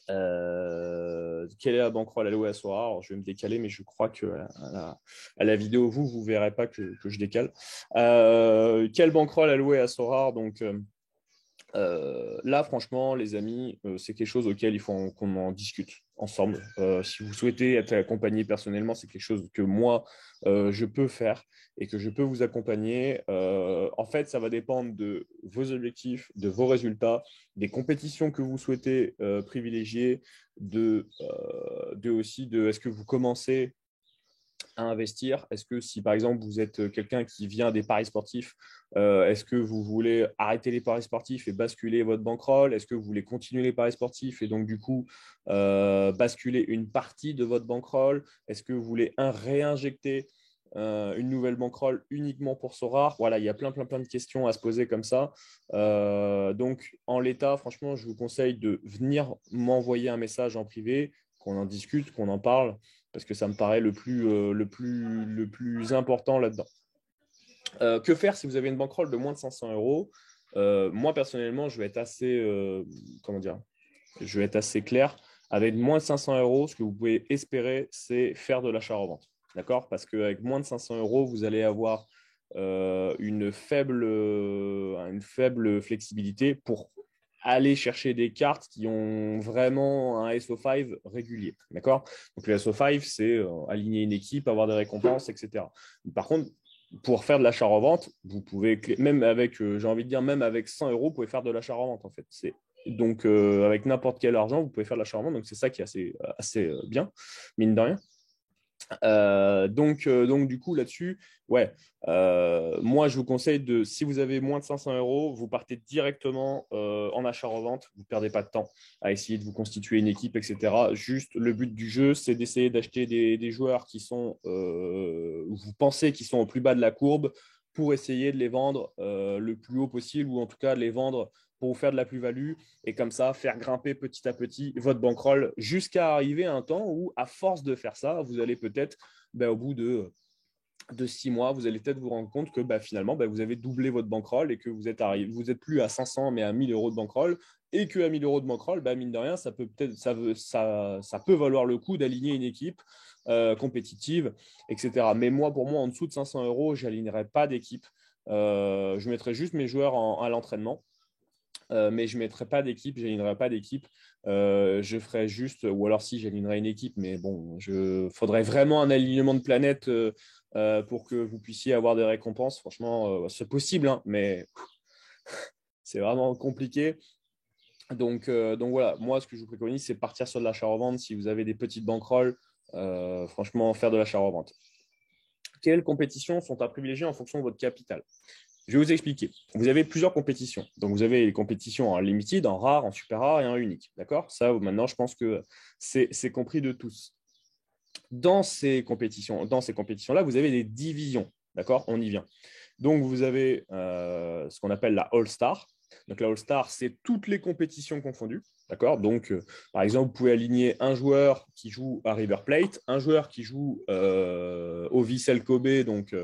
Quelle est la bankroll allouée à Sorare? Alors, je vais me décaler, mais je crois que à la vidéo, vous ne verrez pas que je décale. Quelle bankroll allouée à Sorare? Donc, là, franchement, les amis, c'est quelque chose auquel il faut qu'on en discute ensemble. Si vous souhaitez être accompagné personnellement, c'est quelque chose que moi, je peux faire et que je peux vous accompagner. En fait, ça va dépendre de vos objectifs, de vos résultats, des compétitions que vous souhaitez privilégier, aussi de est-ce que vous commencez à investir? Est-ce que si par exemple vous êtes quelqu'un qui vient des paris sportifs, est-ce que vous voulez arrêter les paris sportifs et basculer votre bankroll? Est-ce que vous voulez continuer les paris sportifs et donc du coup basculer une partie de votre bankroll? Est-ce que vous voulez réinjecter une nouvelle bankroll uniquement pour Sorare? Voilà, il y a plein de questions à se poser comme ça. Donc en l'état, franchement, je vous conseille de venir m'envoyer un message en privé, qu'on en discute, qu'on en parle, parce que ça me paraît le plus important là-dedans. Que faire si vous avez une bankroll de moins de 500 euros? Moi, personnellement, je vais être comment dire, je vais être assez clair. Avec moins de 500 euros, ce que vous pouvez espérer, c'est faire de l'achat-revente. D'accord? Parce qu'avec moins de 500 euros, vous allez avoir une faible flexibilité pour aller chercher des cartes qui ont vraiment un SO5 régulier. D'accord? Donc, le SO5, c'est aligner une équipe, avoir des récompenses, etc. Par contre, pour faire de l'achat-revente, vous pouvez, même avec, j'ai envie de dire, même avec 100 euros, vous pouvez faire de l'achat-revente, en fait. Donc, avec n'importe quel argent, vous pouvez faire de l'achat-revente. Donc, c'est ça qui est assez bien, mine de rien. Donc, du coup, là-dessus, ouais, moi, je vous conseille si vous avez moins de 500 euros, vous partez directement en achat-revente. Vous ne perdez pas de temps à essayer de vous constituer une équipe, etc. Juste, le but du jeu, c'est d'essayer d'acheter des joueurs qui sont, vous pensez qu'ils sont au plus bas de la courbe pour essayer de les vendre le plus haut possible ou en tout cas de les vendre pour vous faire de la plus-value et comme ça, faire grimper petit à petit votre bankroll jusqu'à arriver à un temps où, à force de faire ça, vous allez peut-être, au bout de 6 mois, vous allez peut-être vous rendre compte que finalement, vous avez doublé votre bankroll et que vous êtes plus à 500 mais à 1000 euros de bankroll et qu'à 1000 euros de bankroll, mine de rien, ça peut valoir le coup d'aligner une équipe compétitive, etc. Mais moi, pour moi, en dessous de 500 euros, je n'alignerai pas d'équipe. Je mettrai juste mes joueurs à l'entraînement. Mais je ne mettrai pas d'équipe, je n'alignerai pas d'équipe. Je ferai juste, ou alors si j'alignerai une équipe, mais bon, faudrait vraiment un alignement de planète pour que vous puissiez avoir des récompenses. Franchement, c'est possible, hein, mais c'est vraiment compliqué. Donc voilà, moi, ce que je vous préconise, c'est partir sur de l'achat-revente. Si vous avez des petites bankrolls, franchement, faire de l'achat-revente. Quelles compétitions sont à privilégier en fonction de votre capital? Je vais vous expliquer. Vous avez plusieurs compétitions. Donc, vous avez les compétitions en limited, en rare, en super rare et en unique. D'accord? Ça, maintenant, je pense que c'est compris de tous. Dans ces compétitions-là, vous avez des divisions. D'accord? On y vient. Donc, vous avez ce qu'on appelle la All-Star. Donc, la All-Star, c'est toutes les compétitions confondues. D'accord? Donc, par exemple, vous pouvez aligner un joueur qui joue à River Plate, un joueur qui joue au Vissel Kobe, donc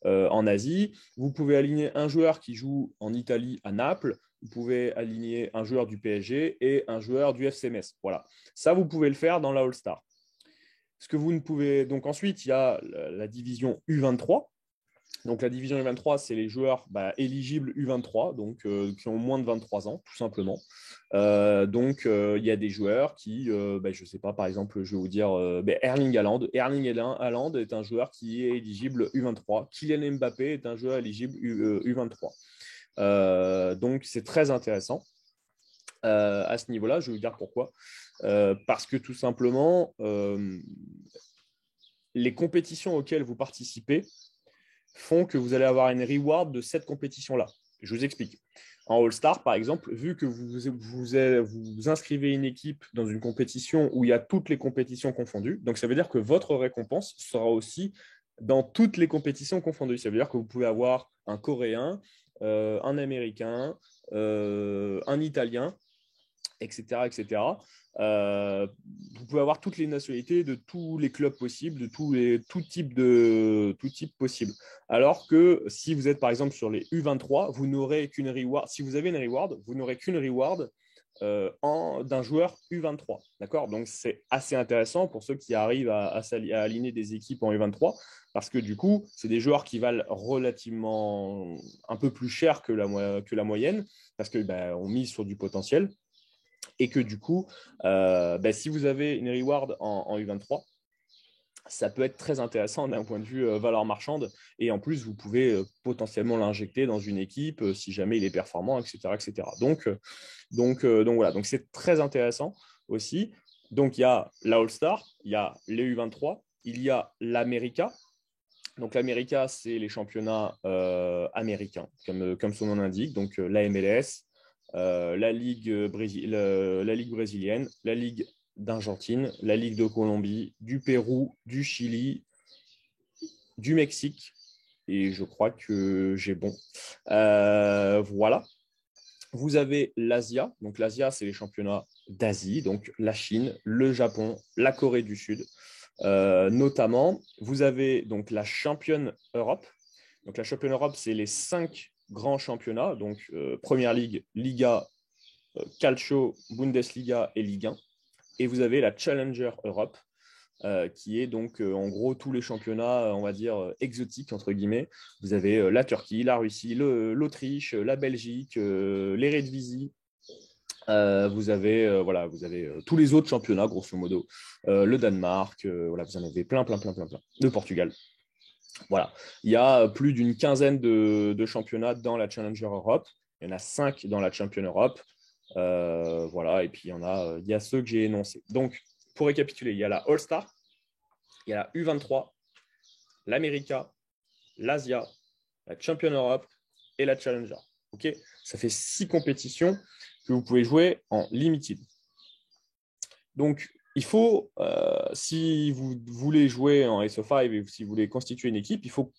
en Asie. Vous pouvez aligner un joueur qui joue en Italie à Naples. Vous pouvez aligner un joueur du PSG et un joueur du FC Metz. Voilà. Ça, vous pouvez le faire dans la All-Star. Ce que vous ne pouvez. Donc, ensuite, il y a la division U23. Donc, la division U23, c'est les joueurs éligibles U23, donc qui ont moins de 23 ans, tout simplement. Il y a des joueurs qui, je ne sais pas, par exemple, je vais vous dire Erling Haaland. Erling Haaland est un joueur qui est éligible U23. Kylian Mbappé est un joueur éligible U23. Donc, c'est très intéressant. À ce niveau-là, je vais vous dire pourquoi. Parce que tout simplement, les compétitions auxquelles vous participez font que vous allez avoir une reward de cette compétition-là. Je vous explique. En All-Star, par exemple, vu que vous inscrivez une équipe dans une compétition où il y a toutes les compétitions confondues, donc ça veut dire que votre récompense sera aussi dans toutes les compétitions confondues. Ça veut dire que vous pouvez avoir un Coréen, un Américain, un Italien, etc. etc. Vous pouvez avoir toutes les nationalités de tous les clubs possibles, de tout type possible. Alors que si vous êtes par exemple sur les U23, vous n'aurez qu'une reward. Si vous avez une reward, vous n'aurez qu'une reward d'un joueur U23. D'accord? Donc c'est assez intéressant pour ceux qui arrivent à aligner des équipes en U23 parce que du coup, c'est des joueurs qui valent relativement un peu plus cher que la moyenne parce qu'on mise sur du potentiel et que du coup, si vous avez une reward en U23, ça peut être très intéressant d'un point de vue valeur marchande. Et en plus, vous pouvez potentiellement l'injecter dans une équipe si jamais il est performant, etc. etc. Donc voilà, donc c'est très intéressant aussi. Donc il y a la All-Star, il y a les U23, il y a l'America. Donc l'America, c'est les championnats américains, comme son nom l'indique. Donc la MLS, la Ligue brésilienne, la Ligue d'Argentine, la Ligue de Colombie, du Pérou, du Chili, du Mexique. Et je crois que j'ai bon. Voilà. Vous avez l'Asia. Donc l'Asia, c'est les championnats d'Asie. Donc la Chine, le Japon, la Corée du Sud. Notamment, vous avez donc la championne Europe. Donc la championne Europe, c'est les 5 grands championnats. Donc Première Ligue, Liga, Calcio, Bundesliga et Ligue 1. Et vous avez la Challenger Europe, qui est donc en gros tous les championnats, on va dire, exotiques, entre guillemets. Vous avez la Turquie, la Russie, l'Autriche, la Belgique, l'Eredivisie. Vous avez tous les autres championnats, grosso modo. Le Danemark, voilà, vous en avez plein. Le Portugal. Voilà. Il y a plus d'une quinzaine de championnats dans la Challenger Europe. Il y en a 5 dans la Champion Europe. Voilà. Et puis, il y a ceux que j'ai énoncés. Donc, pour récapituler, il y a la All-Star, Il y a la U23, l'America, l'Asia, la Champion Europe et la Challenger. Okay, ça fait 6 compétitions que vous pouvez jouer en limited. Donc, il faut, si vous voulez jouer en SO5 et si vous voulez constituer une équipe, il faut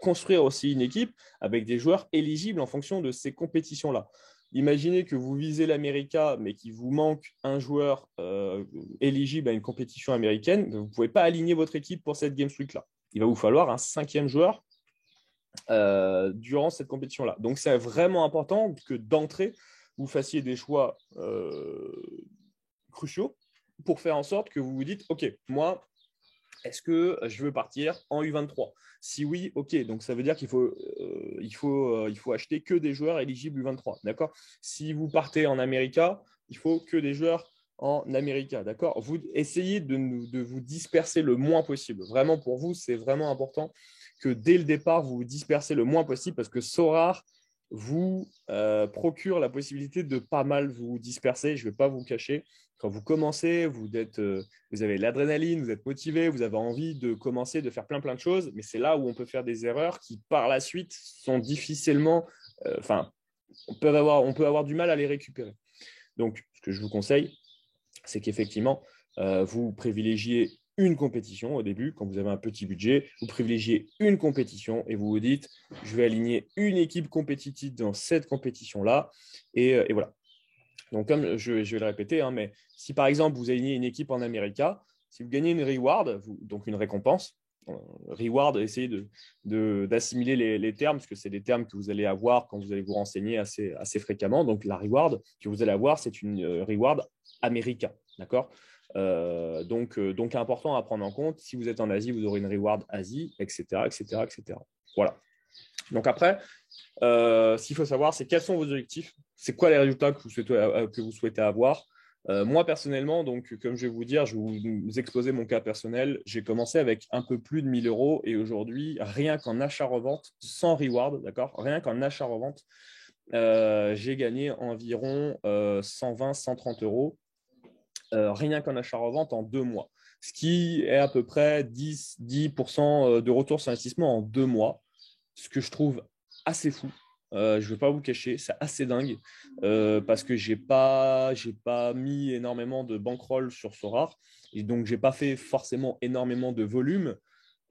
construire aussi une équipe avec des joueurs éligibles en fonction de ces compétitions-là. Imaginez que vous visez l'America, mais qu'il vous manque un joueur éligible à une compétition américaine, vous ne pouvez pas aligner votre équipe pour cette Games Week-là. Il va vous falloir un 5e joueur durant cette compétition-là. Donc, c'est vraiment important que d'entrée, vous fassiez des choix cruciaux pour faire en sorte que vous vous dites, OK, moi, est-ce que je veux partir en U23? Si oui, OK. Donc, ça veut dire qu'il faut, il faut acheter que des joueurs éligibles U23. D'accord? Si vous partez en América, il faut que des joueurs en América. D'accord? Vous essayez de vous disperser le moins possible. Vraiment, pour vous, c'est vraiment important que dès le départ, vous vous dispersez le moins possible parce que Sorare vous procure la possibilité de pas mal vous disperser. Je ne vais pas vous cacher. Quand vous commencez, vous avez l'adrénaline, vous êtes motivé, vous avez envie de commencer, de faire plein de choses, mais c'est là où on peut faire des erreurs qui, par la suite, sont difficilement… on peut avoir du mal à les récupérer. Donc, ce que je vous conseille, c'est qu'effectivement, vous privilégiez une compétition au début, quand vous avez un petit budget, vous privilégiez une compétition et vous vous dites, je vais aligner une équipe compétitive dans cette compétition-là, et voilà. Donc, comme je vais le répéter, hein, mais si par exemple vous alignez une équipe en América, si vous gagnez une reward, donc une récompense, reward, essayez d'assimiler les termes, parce que c'est des termes que vous allez avoir quand vous allez vous renseigner assez fréquemment. Donc, la reward que vous allez avoir, c'est une reward America. D'accord? Donc, important à prendre en compte. Si vous êtes en Asie, vous aurez une reward Asie, etc., etc., etc. Voilà. Donc après, ce qu'il faut savoir, c'est quels sont vos objectifs, c'est quoi les résultats que vous souhaitez avoir. Moi, personnellement, donc, comme je vais vous dire, je vais vous exposer mon cas personnel. J'ai commencé avec un peu plus de 1 000 euros et aujourd'hui, rien qu'en achat-revente, sans reward, d'accord, rien qu'en achat-revente, j'ai gagné environ 120-130 euros, rien qu'en achat-revente en 2 mois. Ce qui est à peu près 10% de retour sur investissement en 2 mois, ce que je trouve assez fou. Je ne vais pas vous cacher, c'est assez dingue parce que j'ai pas mis énormément de bankroll sur Sorare et donc j'ai pas fait forcément énormément de volume.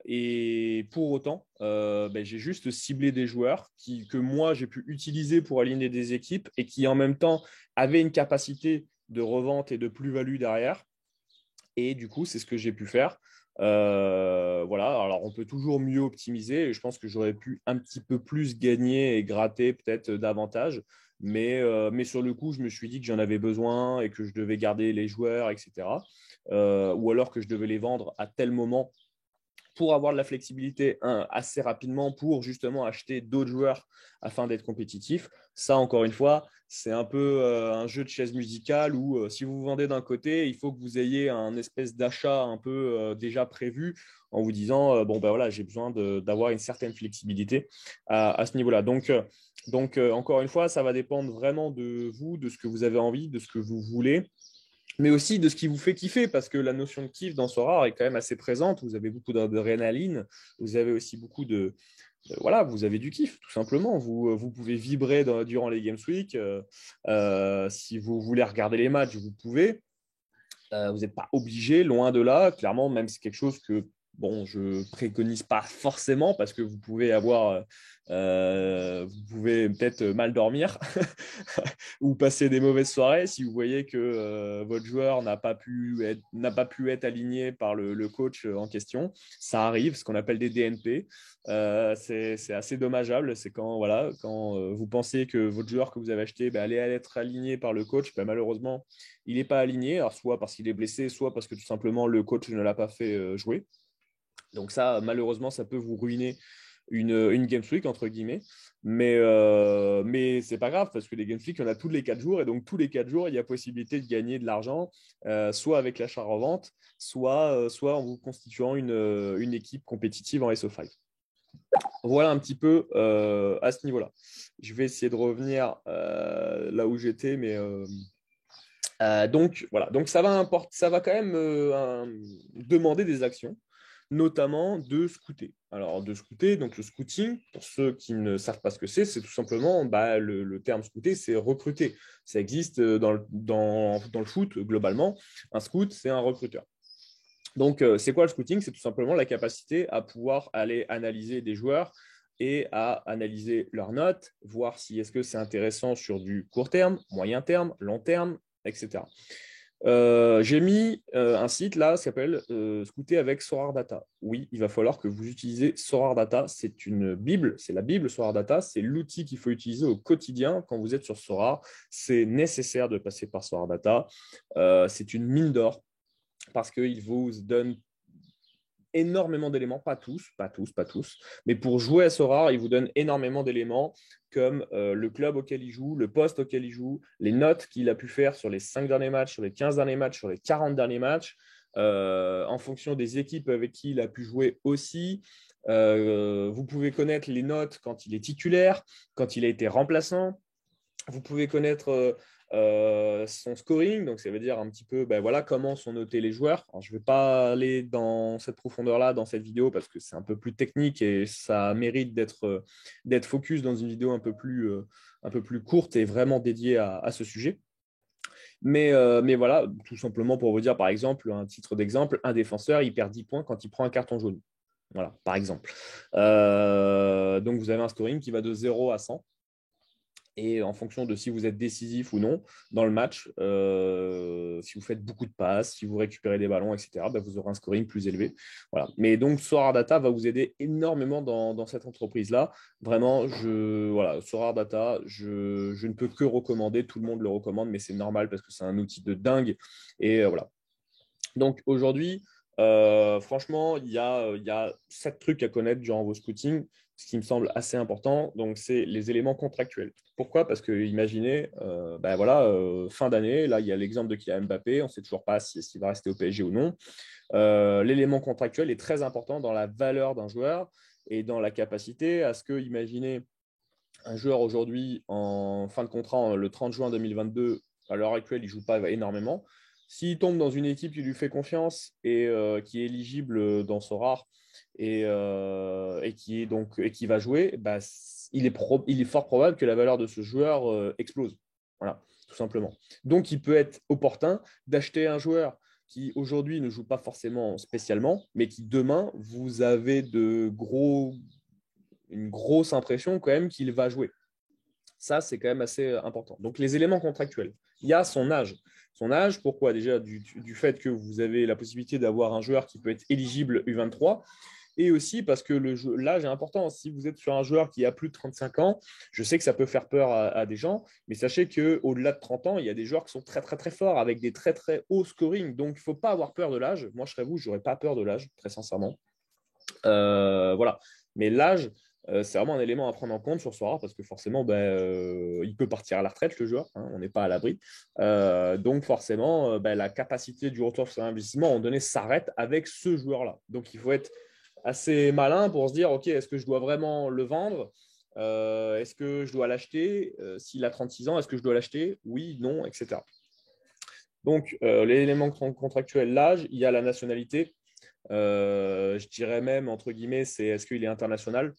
Et pour autant, j'ai juste ciblé des joueurs que moi j'ai pu utiliser pour aligner des équipes et qui en même temps avaient une capacité de revente et de plus-value derrière. Et du coup, c'est ce que j'ai pu faire. Voilà, alors on peut toujours mieux optimiser. Et je pense que j'aurais pu un petit peu plus gagner et gratter peut-être davantage. Mais sur le coup, je me suis dit que j'en avais besoin et que je devais garder les joueurs, etc. Ou alors que je devais les vendre à tel moment pour avoir de la flexibilité assez rapidement pour justement acheter d'autres joueurs afin d'être compétitif. Ça, encore une fois, c'est un peu un jeu de chaise musicale où si vous vendez d'un côté, il faut que vous ayez un espèce d'achat un peu déjà prévu en vous disant voilà, j'ai besoin d'avoir une certaine flexibilité à ce niveau-là. Donc encore une fois, ça va dépendre vraiment de vous, de ce que vous avez envie, de ce que vous voulez, mais aussi de ce qui vous fait kiffer, parce que la notion de kiff dans Sora est quand même assez présente. Vous avez beaucoup d'adrénaline, vous avez aussi beaucoup voilà, vous avez du kiff, tout simplement. Vous pouvez vibrer durant les Games Week. Si vous voulez regarder les matchs, vous pouvez. Vous n'êtes pas obligé, loin de là. Clairement, même c'est quelque chose que je préconise pas forcément parce que vous pouvez vous pouvez peut-être mal dormir ou passer des mauvaises soirées si vous voyez que votre joueur n'a pas pu être aligné par le coach en question. Ça arrive, ce qu'on appelle des DNP. C'est assez dommageable. C'est quand vous pensez que votre joueur que vous avez acheté allait être aligné par le coach, malheureusement, il n'est pas aligné. Alors, soit parce qu'il est blessé, soit parce que tout simplement le coach ne l'a pas fait jouer. Donc ça, malheureusement, ça peut vous ruiner une Games Week, entre guillemets. Mais c'est pas grave, parce que les Games Week, il y en a tous les 4 jours. Et donc, tous les 4 jours, il y a possibilité de gagner de l'argent, soit avec l'achat-revente, soit en vous constituant une équipe compétitive en SO5. Voilà un petit peu à ce niveau-là. Je vais essayer de revenir là où j'étais, mais… donc voilà, donc ça va quand même demander des actions. notamment de scouter. Alors, de scouter, donc le scouting, pour ceux qui ne savent pas ce que c'est tout simplement, le terme scouter, c'est recruter. Ça existe dans le foot globalement. Un scout, c'est un recruteur. Donc, c'est quoi le scouting? C'est tout simplement la capacité à pouvoir aller analyser des joueurs et à analyser leurs notes, voir si est-ce que c'est intéressant sur du court terme, moyen terme, long terme, etc. J'ai mis un site là, qui s'appelle Scouter avec Sorar Data. Oui, il va falloir que vous utilisez Sorar Data. C'est une Bible, c'est la Bible Sorar Data. C'est l'outil qu'il faut utiliser au quotidien quand vous êtes sur Sorar. C'est nécessaire de passer par Sorar Data. C'est une mine d'or parce qu'il vous donne énormément d'éléments, pas tous, mais pour jouer à Sora, il vous donne énormément d'éléments comme le club auquel il joue, le poste auquel il joue, les notes qu'il a pu faire sur les 5 derniers matchs, sur les 15 derniers matchs, sur les 40 derniers matchs, en fonction des équipes avec qui il a pu jouer aussi. Vous pouvez connaître les notes quand il est titulaire, quand il a été remplaçant. Vous pouvez connaître son scoring, donc ça veut dire un petit peu voilà, comment sont notés les joueurs. Alors, je ne vais pas aller dans cette profondeur-là dans cette vidéo parce que c'est un peu plus technique et ça mérite d'être focus dans une vidéo un peu plus courte et vraiment dédiée à ce sujet. Mais voilà, tout simplement pour vous dire, par exemple, un titre d'exemple, un défenseur, il perd 10 points quand il prend un carton jaune. Voilà, par exemple. Donc, vous avez un scoring qui va de 0 à 100. Et en fonction de si vous êtes décisif ou non dans le match, si vous faites beaucoup de passes, si vous récupérez des ballons, etc., vous aurez un scoring plus élevé. Voilà. Mais donc, Sorar Data va vous aider énormément dans cette entreprise-là. Vraiment, Sorar Data, je ne peux que recommander. Tout le monde le recommande, mais c'est normal parce que c'est un outil de dingue. Et voilà. Donc, aujourd'hui, franchement, il y a 7 trucs à connaître durant vos scootings, ce qui me semble assez important. Donc, c'est les éléments contractuels. Pourquoi? Parce que imaginez, fin d'année, là, il y a l'exemple de Kylian Mbappé, on ne sait toujours pas s'il va rester au PSG ou non. L'élément contractuel est très important dans la valeur d'un joueur et dans la capacité à ce que, imaginez, un joueur aujourd'hui en fin de contrat, le 30 juin 2022, à l'heure actuelle, il ne joue pas énormément. S'il tombe dans une équipe qui lui fait confiance et qui est éligible dans son rare et qui va jouer, il est fort probable que la valeur de ce joueur explose. Voilà, tout simplement. Donc, il peut être opportun d'acheter un joueur qui aujourd'hui ne joue pas forcément spécialement, mais qui demain, vous avez une grosse impression quand même qu'il va jouer. Ça, c'est quand même assez important. Donc, les éléments contractuels. Il y a son âge. Son âge, pourquoi? Déjà, du fait que vous avez la possibilité d'avoir un joueur qui peut être éligible U23 et aussi parce que l'âge est important. Si vous êtes sur un joueur qui a plus de 35 ans, je sais que ça peut faire peur à des gens, mais sachez qu'au-delà de 30 ans, il y a des joueurs qui sont très, très, très forts avec des très, très hauts scoring. Donc, il ne faut pas avoir peur de l'âge. Moi, je serais vous, je n'aurais pas peur de l'âge, très sincèrement. Voilà. Mais l'âge, c'est vraiment un élément à prendre en compte sur Sora parce que forcément, il peut partir à la retraite, le joueur. Hein, on n'est pas à l'abri. Donc, forcément, la capacité du retour sur investissement, à un moment donné, s'arrête avec ce joueur-là. Donc, il faut être assez malin pour se dire, OK, est-ce que je dois vraiment le vendre? Est-ce que je dois l'acheter? S'il a 36 ans, est-ce que je dois l'acheter? Oui, non, etc. Donc, l'élément contractuel, l'âge, il y a la nationalité. Je dirais même, entre guillemets, c'est est-ce qu'il est international?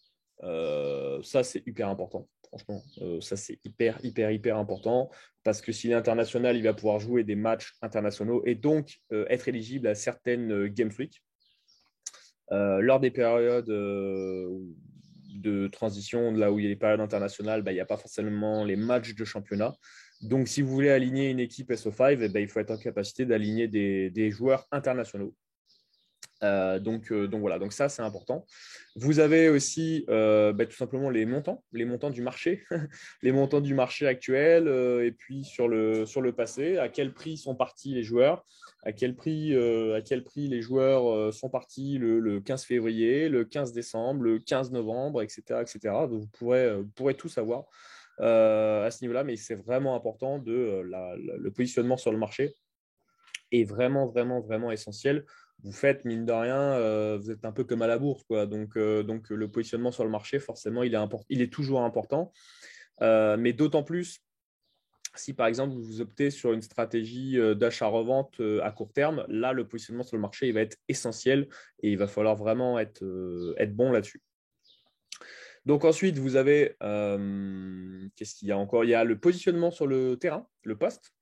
Ça, c'est hyper important. Franchement, ça, c'est hyper, hyper, hyper important parce que s'il est international, il va pouvoir jouer des matchs internationaux et donc être éligible à certaines Games Week. Lors des périodes de transition, là où il y a les périodes internationales, il n'y a pas forcément les matchs de championnat. Donc, si vous voulez aligner une équipe SO5, il faut être en capacité d'aligner des joueurs internationaux. Donc voilà, donc ça c'est important. Vous avez aussi tout simplement les montants du marché, les montants du marché actuel et puis sur le passé, à quel prix sont partis les joueurs, à quel prix les joueurs sont partis le 15 février, le 15 décembre, le 15 novembre, etc. etc. Donc, vous pourrez tout savoir à ce niveau-là, mais c'est vraiment important le positionnement sur le marché est vraiment, vraiment, vraiment essentiel. Vous faites, mine de rien, vous êtes un peu comme à la bourse, quoi. Donc, le positionnement sur le marché, forcément, il est toujours important. Mais d'autant plus Si par exemple vous optez sur une stratégie d'achat-revente à court terme, là le positionnement sur le marché il va être essentiel et il va falloir vraiment être bon là-dessus. Donc ensuite, vous avez, qu'est-ce qu'il y a encore? Il y a le positionnement sur le terrain, le poste.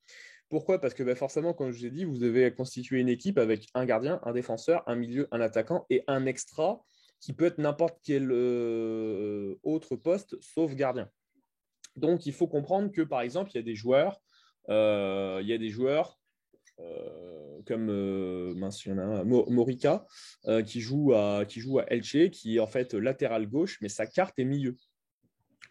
Pourquoi? Parce que forcément, comme je vous ai dit, vous devez constituer une équipe avec un gardien, un défenseur, un milieu, un attaquant et un extra qui peut être n'importe quel autre poste sauf gardien. Donc, il faut comprendre que, par exemple, il y a des joueurs comme mince, il y en a un, Morica, qui joue à Elche, qui est en fait latéral gauche, mais sa carte est milieu.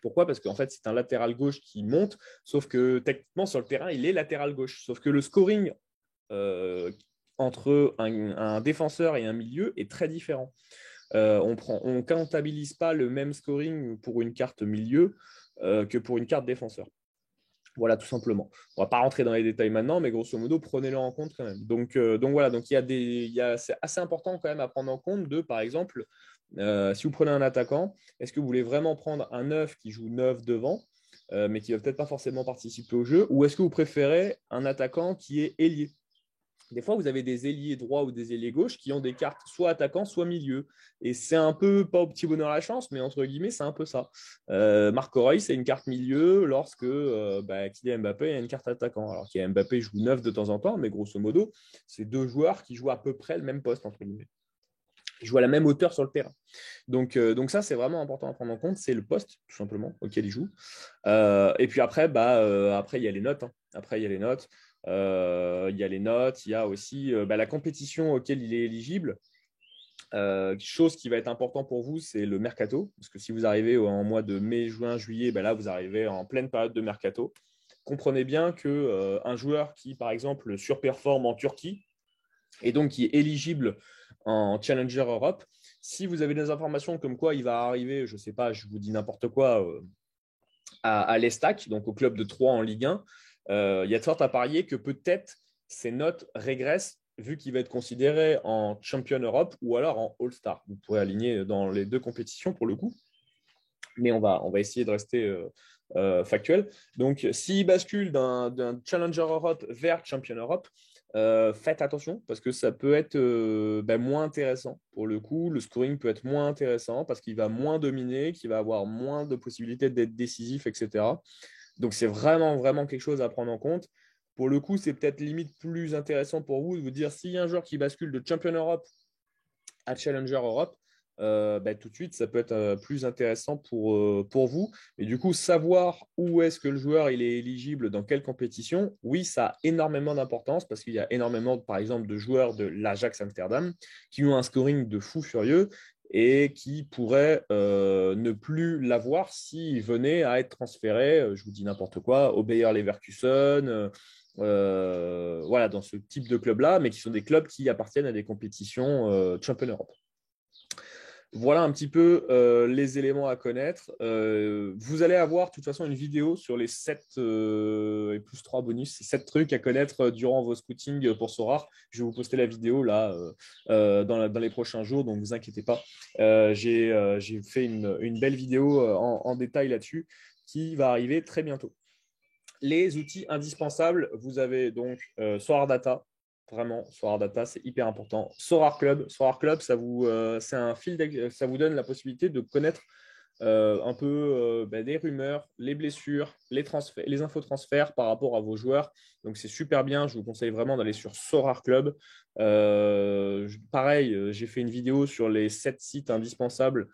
Pourquoi? Parce qu'en fait, c'est un latéral gauche qui monte, sauf que techniquement, sur le terrain, il est latéral gauche. Sauf que le scoring euh, entre un défenseur et un milieu est très différent. On ne comptabilise pas le même scoring pour une carte milieu que pour une carte défenseur. Voilà, tout simplement. On ne va pas rentrer dans les détails maintenant, mais grosso modo, prenez-le en compte quand même. Donc voilà, donc c'est assez important quand même à prendre en compte de, par exemple, si vous prenez un attaquant, est-ce que vous voulez vraiment prendre un neuf qui joue neuf devant, mais qui ne va peut-être pas forcément participer au jeu, ou est-ce que vous préférez un attaquant qui est ailier? Des fois, vous avez des ailiers droits ou des ailiers gauches qui ont des cartes soit attaquant, soit milieu. Et c'est un peu, pas au petit bonheur la chance, mais entre guillemets, c'est un peu ça. Marco Reus, c'est une carte milieu lorsque Kylian Mbappé a une carte attaquant. Alors Kylian Mbappé joue neuf de temps en temps, mais grosso modo, c'est deux joueurs qui jouent à peu près le même poste, entre guillemets. Ils jouent à la même hauteur sur le terrain. Donc ça, c'est vraiment important à prendre en compte. C'est le poste, tout simplement, auquel ils jouent. Et puis après, après, il y a les notes. Hein. Après, il y a les notes. Il y a les notes. Il y a aussi la compétition auquel il est éligible. Chose qui va être important pour vous, c'est le mercato. Parce que si vous arrivez en mois de mai, juin, juillet, là, vous arrivez en pleine période de mercato. Comprenez bien qu'un joueur qui, par exemple, surperforme en Turquie, et donc qui est éligible en Challenger Europe. Si vous avez des informations comme quoi il va arriver, je ne sais pas, je vous dis n'importe quoi, à l'Estac, donc au club de Troyes en Ligue 1, il y a de sorte à parier que peut-être ses notes régressent vu qu'il va être considéré en Champion Europe ou alors en All-Star. Vous pourrez aligner dans les deux compétitions pour le coup, mais on va essayer de rester factuel. Donc, s'il bascule d'un Challenger Europe vers Champion Europe, faites attention parce que ça peut être moins intéressant. Pour le coup, le scoring peut être moins intéressant parce qu'il va moins dominer, qu'il va avoir moins de possibilités d'être décisif, etc. Donc, c'est vraiment, vraiment quelque chose à prendre en compte. Pour le coup, c'est peut-être limite plus intéressant pour vous de vous dire s'il y a un joueur qui bascule de Champion Europe à Challenger Europe, tout de suite, ça peut être plus intéressant pour vous. Et du coup, savoir où est-ce que le joueur il est éligible, dans quelle compétition, oui, ça a énormément d'importance parce qu'il y a énormément, par exemple, de joueurs de l'Ajax Amsterdam qui ont un scoring de fou furieux et qui pourraient ne plus l'avoir s'ils venaient à être transférés, je vous dis n'importe quoi, au Bayer Leverkusen, voilà, dans ce type de club-là, mais qui sont des clubs qui appartiennent à des compétitions Champion Europe. Voilà un petit peu les éléments à connaître. Vous allez avoir de toute façon une vidéo sur les 7 et plus 3 bonus, 7 trucs à connaître durant vos scootings pour Sorare. Je vais vous poster la vidéo là dans les prochains jours, donc ne vous inquiétez pas. J'ai fait une belle vidéo en détail là-dessus qui va arriver très bientôt. Les outils indispensables, vous avez donc Sorar Data. Vraiment, Sorar Data, c'est hyper important. Sorar Club, c'est un fil, ça vous donne la possibilité de connaître un peu des rumeurs, les blessures, les transferts, les infos transferts par rapport à vos joueurs. Donc c'est super bien. Je vous conseille vraiment d'aller sur Sorar Club. Pareil, j'ai fait une vidéo sur les 7 sites indispensables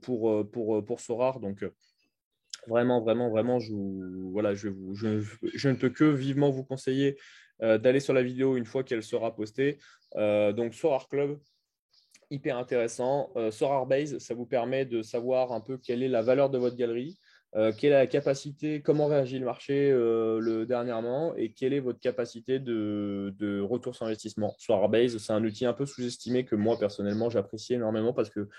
pour Sorar. Donc vraiment, vraiment, vraiment, je ne peux que vivement vous conseiller d'aller sur la vidéo une fois qu'elle sera postée. Donc, Sorar Club, hyper intéressant. Sorar Base, ça vous permet de savoir un peu quelle est la valeur de votre galerie, quelle est la capacité, comment réagit le marché dernièrement et quelle est votre capacité de retour sur investissement. Sorar Base, c'est un outil un peu sous-estimé que moi, personnellement, j'apprécie énormément parce que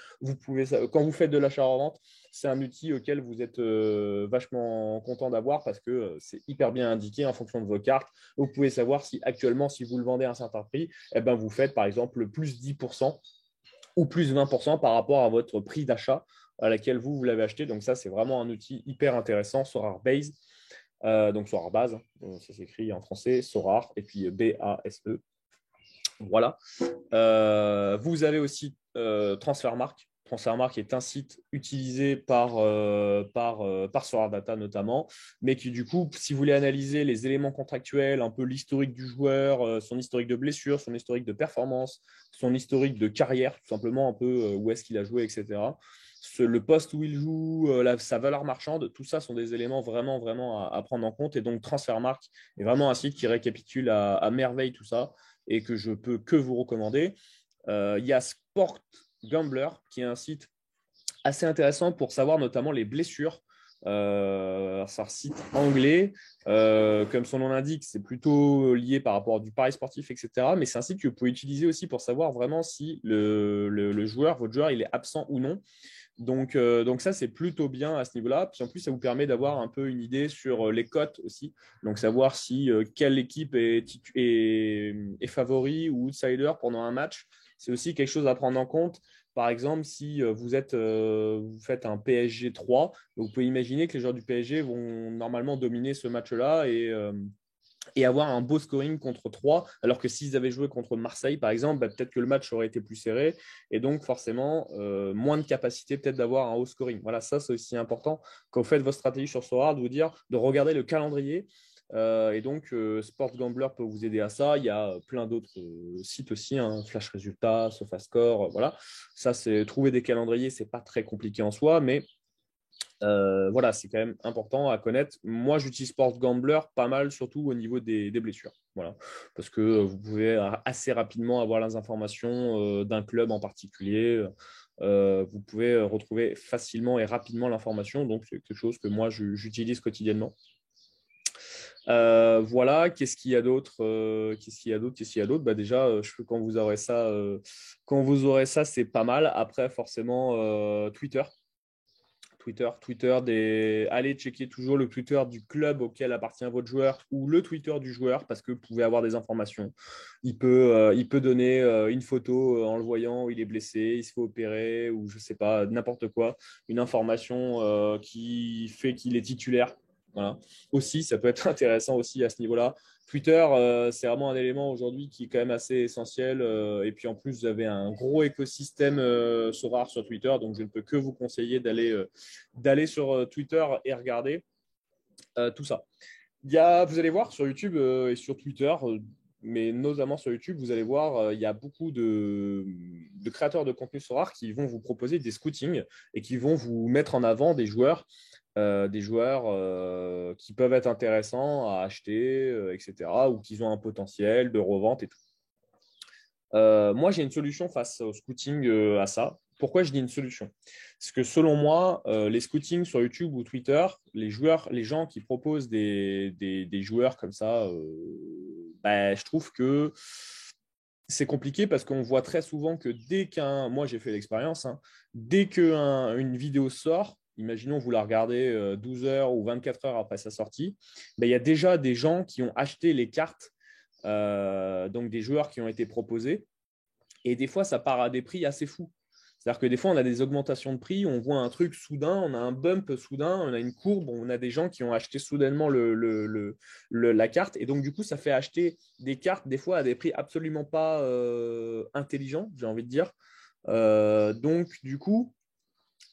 quand vous faites de l'achat-revente, c'est un outil auquel vous êtes vachement content d'avoir parce que c'est hyper bien indiqué en fonction de vos cartes. Vous pouvez savoir si actuellement, si vous le vendez à un certain prix, vous faites par exemple plus 10% ou plus 20% par rapport à votre prix d'achat à laquelle vous l'avez acheté. Donc ça, c'est vraiment un outil hyper intéressant sur Base. Donc Sorare Base, ça s'écrit en français, Sorare, et puis B-A-S-E. Voilà. Vous avez aussi Transfermarkt. Transfermarkt est un site utilisé par Solar Data notamment, mais qui du coup, si vous voulez analyser les éléments contractuels, un peu l'historique du joueur, son historique de blessure, son historique de performance, son historique de carrière, tout simplement un peu où est-ce qu'il a joué, etc. Le poste où il joue, sa valeur marchande, tout ça sont des éléments vraiment, vraiment à prendre en compte. Et donc, Transfermarkt est vraiment un site qui récapitule à merveille tout ça et que je peux que vous recommander. Il y a Sport Gambler, qui est un site assez intéressant pour savoir notamment les blessures. C'est un site anglais. Comme son nom l'indique, c'est plutôt lié par rapport du pari sportif, etc. Mais c'est un site que vous pouvez utiliser aussi pour savoir vraiment si le joueur, votre joueur, il est absent ou non. Donc ça, c'est plutôt bien à ce niveau-là. Puis en plus, ça vous permet d'avoir un peu une idée sur les cotes aussi. Donc savoir si quelle équipe est favori ou outsider pendant un match. C'est aussi quelque chose à prendre en compte. Par exemple, si vous faites un PSG 3, vous pouvez imaginer que les joueurs du PSG vont normalement dominer ce match-là et avoir un beau scoring contre 3, alors que s'ils avaient joué contre Marseille, par exemple, peut-être que le match aurait été plus serré, et donc forcément, moins de capacité peut-être d'avoir un haut scoring. Voilà, ça, c'est aussi important quand vous faites votre stratégie sur Sorare, de vous dire de regarder le calendrier. Et donc, Sport Gambler peut vous aider à ça. Il y a plein d'autres sites aussi, hein, Flash Résultats, SofaScore, voilà. Ça, c'est trouver des calendriers, c'est pas très compliqué en soi, mais voilà, c'est quand même important à connaître. Moi, j'utilise Sport Gambler pas mal, surtout au niveau des blessures. Voilà. Parce que vous pouvez assez rapidement avoir les informations d'un club en particulier. Vous pouvez retrouver facilement et rapidement l'information. Donc, c'est quelque chose que moi, j'utilise quotidiennement. Voilà, qu'est-ce qu'il y a d'autre Qu'est-ce qu'il y a d'autre déjà, quand vous aurez ça, c'est pas mal. Après, forcément, Twitter. Allez checker toujours le Twitter du club auquel appartient votre joueur ou le Twitter du joueur parce que vous pouvez avoir des informations. Il peut donner une photo en le voyant où il est blessé, il se fait opérer ou je sais pas, n'importe quoi, une information qui fait qu'il est titulaire. Voilà. Aussi, ça peut être intéressant aussi à ce niveau-là. Twitter, c'est vraiment un élément aujourd'hui qui est quand même assez essentiel. Et puis en plus, vous avez un gros écosystème Sorare sur Twitter, donc je ne peux que vous conseiller d'aller sur Twitter et regarder tout ça. Vous allez voir sur YouTube et sur Twitter, mais notamment sur YouTube, vous allez voir, il y a beaucoup de créateurs de contenu Sorare qui vont vous proposer des scootings et qui vont vous mettre en avant des joueurs qui peuvent être intéressants à acheter, etc., ou qui ont un potentiel de revente et tout. Moi, j'ai une solution face au scouting à ça. Pourquoi je dis une solution? Parce que selon moi, les scootings sur YouTube ou Twitter, les gens qui proposent des joueurs comme ça, je trouve que c'est compliqué parce qu'on voit très souvent que moi j'ai fait l'expérience, hein, dès qu'une vidéo sort, imaginons vous la regardez 12 heures ou 24 heures après sa sortie, il y a déjà des gens qui ont acheté les cartes, donc des joueurs qui ont été proposés, et des fois ça part à des prix assez fous. C'est-à-dire que des fois, on a des augmentations de prix, on voit un truc soudain, on a un bump soudain, on a une courbe, on a des gens qui ont acheté soudainement la carte. Et donc, du coup, ça fait acheter des cartes, des fois, à des prix absolument pas intelligents, j'ai envie de dire. Donc, du coup,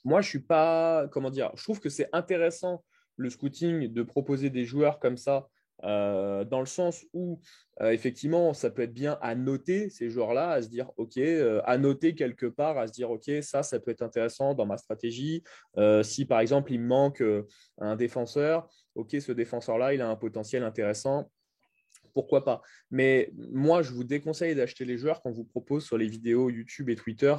moi, je suis pas, comment dire, je trouve que c'est intéressant le scouting de proposer des joueurs comme ça, dans le sens où effectivement, ça peut être bien à noter ces joueurs-là, à se dire, OK, à noter quelque part, à se dire, OK, ça peut être intéressant dans ma stratégie. Si par exemple, il me manque un défenseur, OK, ce défenseur-là, il a un potentiel intéressant, pourquoi pas. Mais moi, je vous déconseille d'acheter les joueurs qu'on vous propose sur les vidéos YouTube et Twitter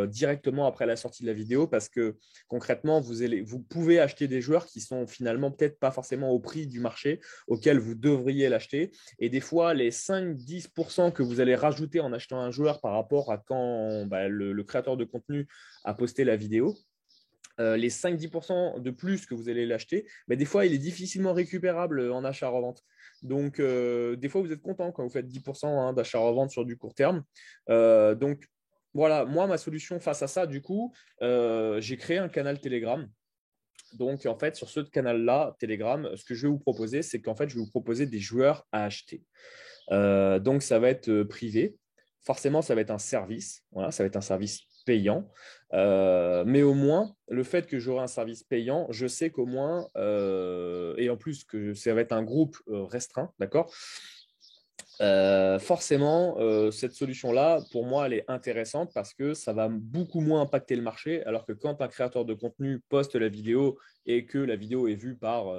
directement après la sortie de la vidéo parce que concrètement, vous pouvez acheter des joueurs qui sont finalement peut-être pas forcément au prix du marché auquel vous devriez l'acheter. Et des fois, les 5-10% que vous allez rajouter en achetant un joueur par rapport à quand le créateur de contenu a posté la vidéo, les 5-10% de plus que vous allez l'acheter, mais des fois, il est difficilement récupérable en achat-revente. Donc, des fois, vous êtes content quand vous faites 10% hein, d'achat-revente sur du court terme. Donc, voilà, moi, ma solution face à ça, du coup, j'ai créé un canal Telegram Donc, en fait, sur ce canal-là, Telegram, ce que je vais vous proposer, c'est qu'en fait, je vais vous proposer des joueurs à acheter. Donc, ça va être privé. Forcément, ça va être un service. Voilà, ça va être un service payant. Mais au moins, le fait que j'aurai un service payant, je sais qu'au moins, et en plus que ça va être un groupe restreint, d'accord? Forcément, cette solution-là, pour moi, elle est intéressante parce que ça va beaucoup moins impacter le marché, alors que quand un créateur de contenu poste la vidéo et que la vidéo est vue par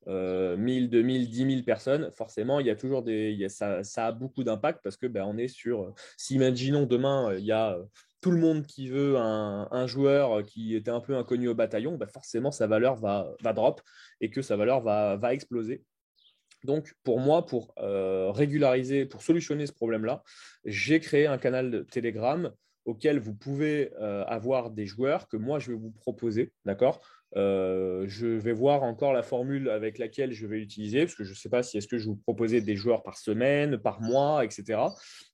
1000, 2000, 10 000 personnes, forcément, il y a toujours ça a beaucoup d'impact parce que on est sur, si imaginons demain, il y a tout le monde qui veut un joueur qui était un peu inconnu au bataillon, forcément, sa valeur va drop et que sa valeur va exploser. Donc, pour moi, pour régulariser, pour solutionner ce problème-là, j'ai créé un canal de Telegram auquel vous pouvez avoir des joueurs que moi, je vais vous proposer. D'accord. Je vais voir encore la formule avec laquelle je vais l'utiliser, parce que je ne sais pas si est-ce que je vais vous proposer des joueurs par semaine, par mois, etc.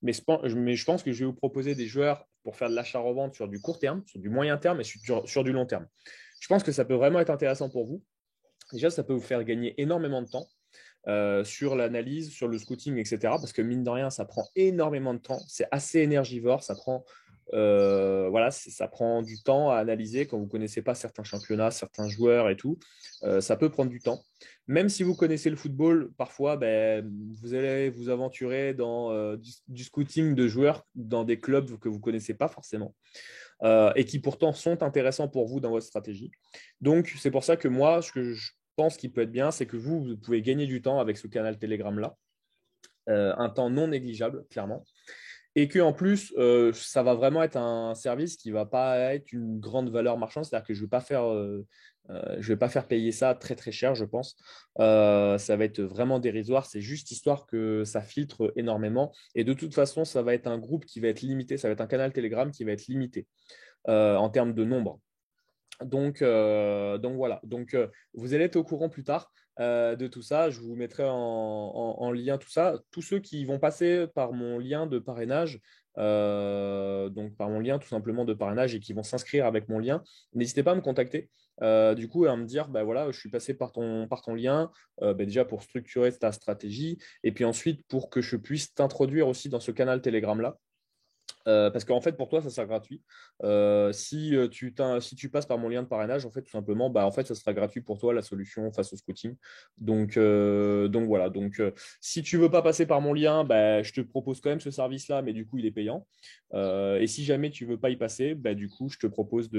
Mais je pense que je vais vous proposer des joueurs pour faire de l'achat-revente sur du court terme, sur du moyen terme et sur du long terme. Je pense que ça peut vraiment être intéressant pour vous. Déjà, ça peut vous faire gagner énormément de temps sur l'analyse, sur le scouting, etc. Parce que mine de rien, ça prend énormément de temps. C'est assez énergivore. Voilà, ça prend du temps à analyser quand vous ne connaissez pas certains championnats, certains joueurs et tout. Ça peut prendre du temps. Même si vous connaissez le football, parfois, vous allez vous aventurer dans du scouting de joueurs dans des clubs que vous ne connaissez pas forcément. Et qui pourtant sont intéressants pour vous dans votre stratégie. Donc, c'est pour ça que moi, ce que je pense qu'il peut être bien, c'est que vous pouvez gagner du temps avec ce canal Telegram-là, un temps non négligeable, clairement. Et que en plus, ça va vraiment être un service qui ne va pas être une grande valeur marchande, c'est-à-dire que je ne vais pas faire, je vais pas faire payer ça très très cher, je pense. Ça va être vraiment dérisoire, c'est juste histoire que ça filtre énormément. Et de toute façon, ça va être un groupe qui va être limité, ça va être un canal Telegram qui va être limité en termes de nombre. Donc voilà. Donc, vous allez être au courant plus tard de tout ça. Je vous mettrai en lien tout ça. Tous ceux qui vont passer par mon lien de parrainage, donc par mon lien tout simplement de parrainage et qui vont s'inscrire avec mon lien, n'hésitez pas à me contacter. Du coup, à me dire, voilà, je suis passé par ton lien, déjà pour structurer ta stratégie et puis ensuite pour que je puisse t'introduire aussi dans ce canal Telegram-là. Parce qu'en fait, pour toi, ça sera gratuit. Si tu passes par mon lien de parrainage, en fait, tout simplement, en fait, ça sera gratuit pour toi la solution face au scouting. Donc voilà. Donc, si tu veux pas passer par mon lien, je te propose quand même ce service-là, mais du coup, il est payant. Et si jamais tu veux pas y passer, du coup, je te propose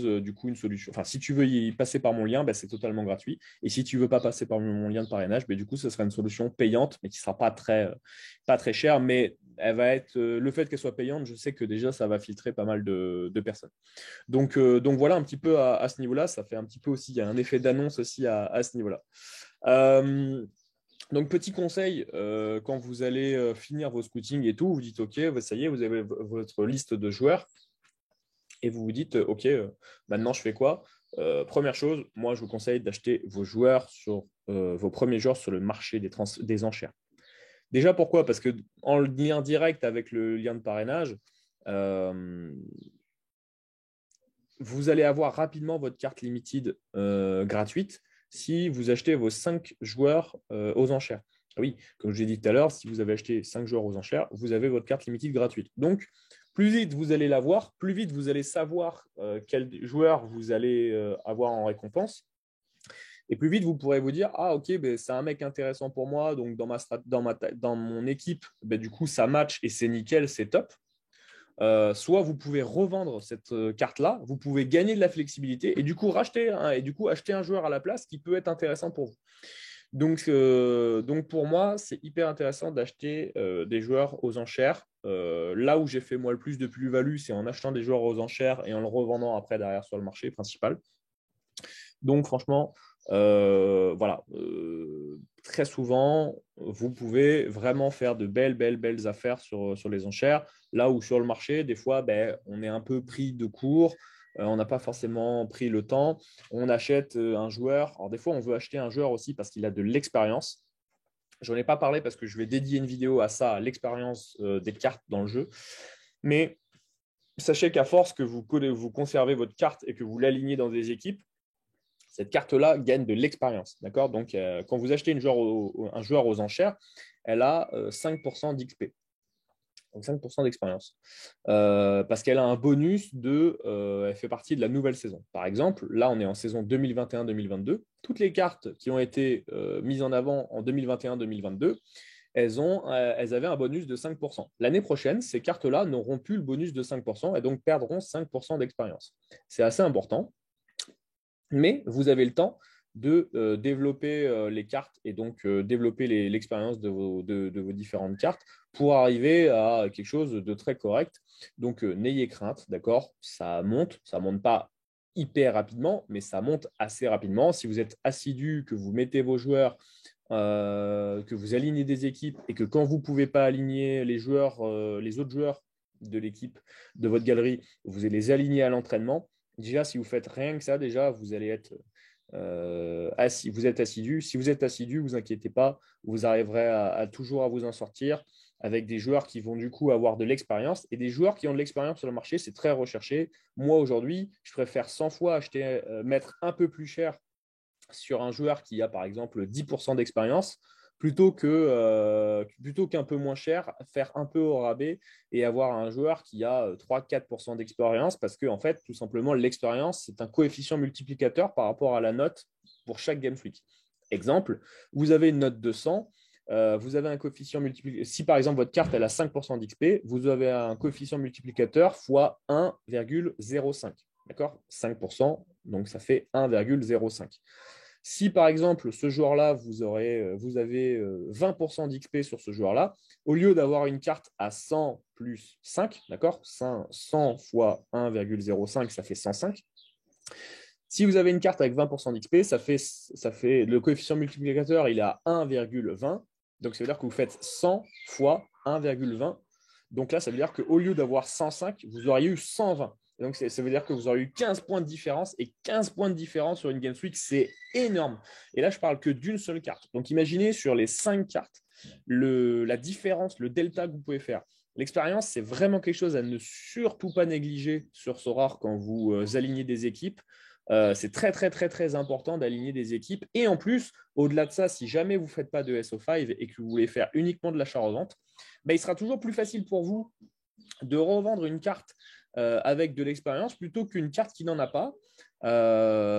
du coup une solution. Enfin, si tu veux y passer par mon lien, c'est totalement gratuit. Et si tu veux pas passer par mon lien de parrainage, du coup, ce sera une solution payante, mais qui sera pas très chère. Mais elle va être le fait qu'elle soit payante, je sais que déjà ça va filtrer pas mal de personnes. Donc voilà un petit peu à ce niveau-là. Ça fait un petit peu aussi, il y a un effet d'annonce aussi à ce niveau-là. Donc, petit conseil, quand vous allez finir vos scootings et tout, vous dites OK, ça y est, vous avez votre liste de joueurs et vous vous dites, OK, maintenant je fais quoi? Première chose, moi je vous conseille d'acheter vos premiers joueurs sur le marché des enchères. Déjà, pourquoi? Parce que en lien direct avec le lien de parrainage, euh, vous allez avoir rapidement votre carte limited gratuite si vous achetez vos 5 joueurs aux enchères. Oui, comme je l'ai dit tout à l'heure, si vous avez acheté 5 joueurs aux enchères, vous avez votre carte limited gratuite. Donc, plus vite vous allez l'avoir, plus vite vous allez savoir quel joueur vous allez avoir en récompense. Et plus vite, vous pourrez vous dire, ah ok, c'est un mec intéressant pour moi, donc dans mon équipe, du coup, ça match et c'est nickel, c'est top. Soit vous pouvez revendre cette carte-là, vous pouvez gagner de la flexibilité et du coup acheter un joueur à la place qui peut être intéressant pour vous. Donc pour moi, c'est hyper intéressant d'acheter des joueurs aux enchères. Là où j'ai fait moi le plus de plus-value, c'est en achetant des joueurs aux enchères et en le revendant après derrière sur le marché principal. Donc franchement, voilà, très souvent, vous pouvez vraiment faire de belles, belles, belles affaires sur les enchères. Là où sur le marché, des fois, on est un peu pris de court, on n'a pas forcément pris le temps. On achète un joueur. Alors des fois, on veut acheter un joueur aussi parce qu'il a de l'expérience. Je n'en ai pas parlé parce que je vais dédier une vidéo à ça, à l'expérience des cartes dans le jeu. Mais sachez qu'à force que vous conservez votre carte et que vous l'alignez dans des équipes, cette carte-là gagne de l'expérience. D'accord. Donc, quand vous achetez un joueur aux enchères, elle a 5% d'XP. Donc 5% d'expérience. Parce qu'elle a un bonus elle fait partie de la nouvelle saison. Par exemple, là, on est en saison 2021-2022. Toutes les cartes qui ont été mises en avant en 2021-2022, elles avaient un bonus de 5%. L'année prochaine, ces cartes-là n'auront plus le bonus de 5% et donc perdront 5% d'expérience. C'est assez important, mais vous avez le temps de développer les cartes et donc développer l'expérience de vos différentes cartes pour arriver à quelque chose de très correct. Donc, n'ayez crainte, d'accord? Ça monte pas hyper rapidement, mais ça monte assez rapidement. Si vous êtes assidu, que vous mettez vos joueurs, que vous alignez des équipes et que quand vous ne pouvez pas aligner les autres joueurs de l'équipe, de votre galerie, vous allez les aligner à l'entraînement. Déjà, si vous faites rien que ça, déjà, vous allez être vous êtes assidu. Si vous êtes assidu, vous inquiétez pas, vous arriverez à toujours à vous en sortir avec des joueurs qui vont du coup avoir de l'expérience. Et des joueurs qui ont de l'expérience sur le marché, c'est très recherché. Moi, aujourd'hui, je préfère 100 fois mettre un peu plus cher sur un joueur qui a par exemple 10% d'expérience plutôt qu'un peu moins cher, faire un peu au rabais et avoir un joueur qui a 3-4% d'expérience parce que en fait, tout simplement, l'expérience, c'est un coefficient multiplicateur par rapport à la note pour chaque Game Freak. Exemple, vous avez une note de 100, vous avez un coefficient multiplicateur. Si par exemple votre carte elle a 5% d'XP, vous avez un coefficient multiplicateur fois 1,05. D'accord? 5%, donc ça fait 1,05. Si par exemple, ce joueur-là, vous avez 20% d'XP sur ce joueur-là, au lieu d'avoir une carte à 100 plus 5, d'accord, 100 fois 1,05, ça fait 105. Si vous avez une carte avec 20% d'XP, ça fait le coefficient multiplicateur, il est à 1,20. Donc, ça veut dire que vous faites 100 fois 1,20. Donc là, ça veut dire qu'au lieu d'avoir 105, vous auriez eu 120. Donc, ça veut dire que vous aurez eu 15 points de différence. Et 15 points de différence sur une Game Week, c'est énorme. Et là, je parle que d'une seule carte. Donc, imaginez sur les 5 cartes, la différence, le delta que vous pouvez faire. L'expérience, c'est vraiment quelque chose à ne surtout pas négliger sur Sorare quand vous alignez des équipes. C'est très, très, très, très important d'aligner des équipes. Et en plus, au-delà de ça, si jamais vous ne faites pas de SO5 et que vous voulez faire uniquement de l'achat-revente, il sera toujours plus facile pour vous de revendre une carte avec de l'expérience plutôt qu'une carte qui n'en a pas.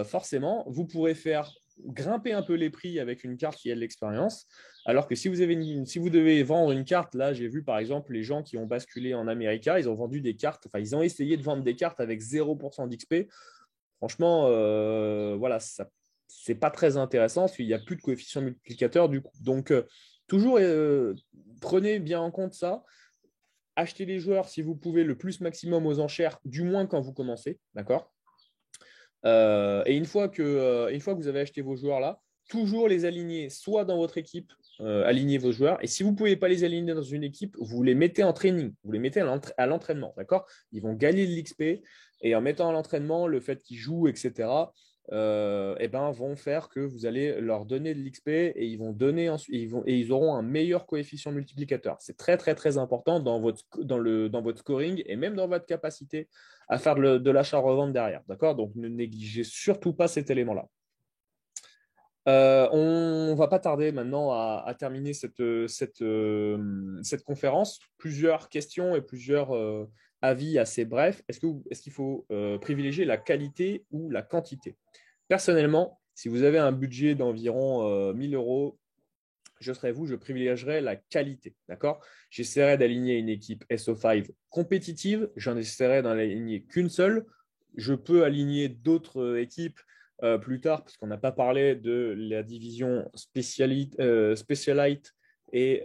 Forcément, vous pourrez faire grimper un peu les prix avec une carte qui a de l'expérience. Alors que si vous devez vendre une carte, là, j'ai vu par exemple les gens qui ont basculé en America, ils ont vendu des cartes, enfin, ils ont essayé de vendre des cartes avec 0% d'XP. Franchement, voilà, ça, c'est pas très intéressant parce qu'il n'y a plus de coefficient multiplicateur du coup. Donc, toujours prenez bien en compte ça. Achetez les joueurs si vous pouvez le plus maximum aux enchères, du moins quand vous commencez, d'accord. Et une fois que vous avez acheté vos joueurs là, toujours les aligner soit dans votre équipe, aligner vos joueurs. Et si vous ne pouvez pas les aligner dans une équipe, vous les mettez en training, vous les mettez à l'entraînement, d'accord. Ils vont gagner de l'XP et en mettant à l'entraînement, le fait qu'ils jouent, etc., vont faire que vous allez leur donner de l'XP et ils vont donner ensuite, ils auront un meilleur coefficient multiplicateur. C'est très, très, très important dans votre scoring et même dans votre capacité à faire de l'achat-revente derrière. D'accord. Donc, ne négligez surtout pas cet élément-là. On va pas tarder maintenant à terminer cette conférence. Plusieurs questions et plusieurs avis assez brefs. Est-ce qu'il faut privilégier la qualité ou la quantité? Personnellement, si vous avez un budget d'environ 1000 euros, je privilégierais la qualité. D'accord. J'essaierai d'aligner une équipe SO5 compétitive. J'en essaierai d'en aligner qu'une seule. Je peux aligner d'autres équipes plus tard, parce qu'on n'a pas parlé de la division Specialite et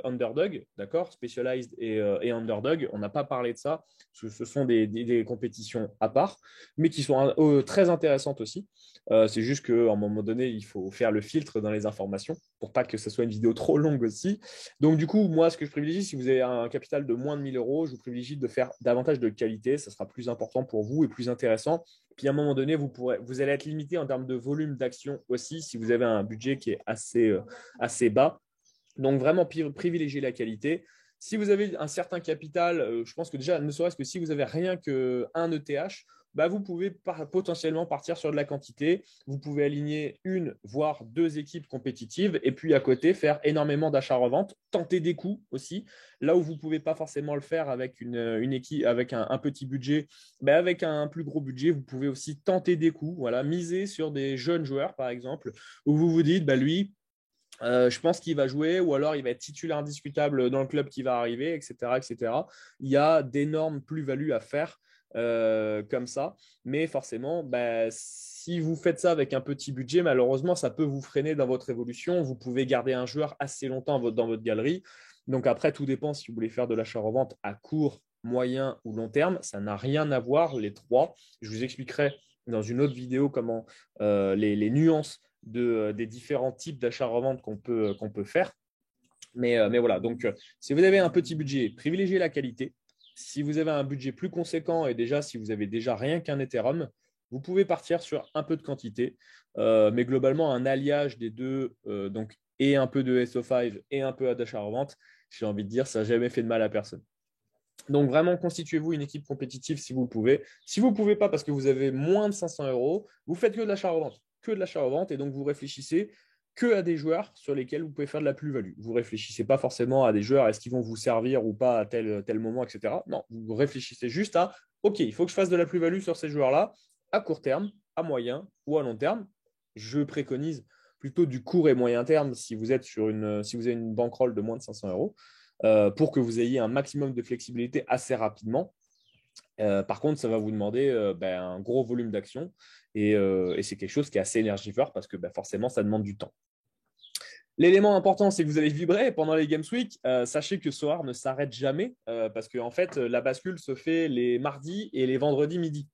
Underdog, d'accord? Specialized et Underdog, on n'a pas parlé de ça, parce que ce sont des compétitions à part, mais qui sont très intéressantes aussi. C'est juste qu'à un moment donné, il faut faire le filtre dans les informations pour pas que ce soit une vidéo trop longue aussi. Donc, du coup, moi, ce que je privilégie, si vous avez un capital de moins de 1000 euros, je vous privilégie de faire davantage de qualité. Ça sera plus important pour vous et plus intéressant. Puis, à un moment donné, vous allez être limité en termes de volume d'action aussi si vous avez un budget qui est assez bas. Donc, vraiment privilégier la qualité. Si vous avez un certain capital, je pense que déjà, ne serait-ce que si vous avez rien qu'un ETH, bah, vous pouvez potentiellement partir sur de la quantité. Vous pouvez aligner une, voire deux équipes compétitives et puis à côté, faire énormément d'achats-reventes, tenter des coups aussi. Là où vous ne pouvez pas forcément le faire avec une équipe, avec un petit budget, bah, avec un plus gros budget, vous pouvez aussi tenter des coups. Voilà, miser sur des jeunes joueurs, par exemple, où vous vous dites, bah, lui, je pense qu'il va jouer ou alors il va être titulaire indiscutable dans le club qui va arriver, etc., etc. Il y a d'énormes plus-values à faire comme ça. Mais forcément, bah, si vous faites ça avec un petit budget, malheureusement, ça peut vous freiner dans votre évolution. Vous pouvez garder un joueur assez longtemps dans votre galerie. Donc après, tout dépend si vous voulez faire de l'achat-revente à court, moyen ou long terme. Ça n'a rien à voir, les trois. Je vous expliquerai dans une autre vidéo comment les nuances des différents types d'achats-revente qu'on peut faire. Mais voilà, donc si vous avez un petit budget, privilégiez la qualité. Si vous avez un budget plus conséquent et déjà si vous avez déjà rien qu'un Ethereum, vous pouvez partir sur un peu de quantité. Mais globalement, un alliage des deux, donc et un peu de SO5 et un peu d'achat-revente, j'ai envie de dire, ça n'a jamais fait de mal à personne. Donc vraiment, constituez-vous une équipe compétitive si vous le pouvez. Si vous ne pouvez pas parce que vous avez moins de 500 euros, vous faites que de l'achat-revente. Que de l'achat-revente et donc vous réfléchissez que à des joueurs sur lesquels vous pouvez faire de la plus-value. Vous ne réfléchissez pas forcément à des joueurs, est-ce qu'ils vont vous servir ou pas à tel moment, etc. Non, vous réfléchissez juste à, OK, il faut que je fasse de la plus-value sur ces joueurs-là à court terme, à moyen ou à long terme. Je préconise plutôt du court et moyen terme si vous êtes si vous avez une bankroll de moins de 500 euros pour que vous ayez un maximum de flexibilité assez rapidement. Par contre, ça va vous demander un gros volume d'action et c'est quelque chose qui est assez énergivore parce que forcément, ça demande du temps. L'élément important, c'est que vous allez vibrer pendant les Games Week. Sachez que Soar ne s'arrête jamais parce que en fait, la bascule se fait les mardis et les vendredis midi.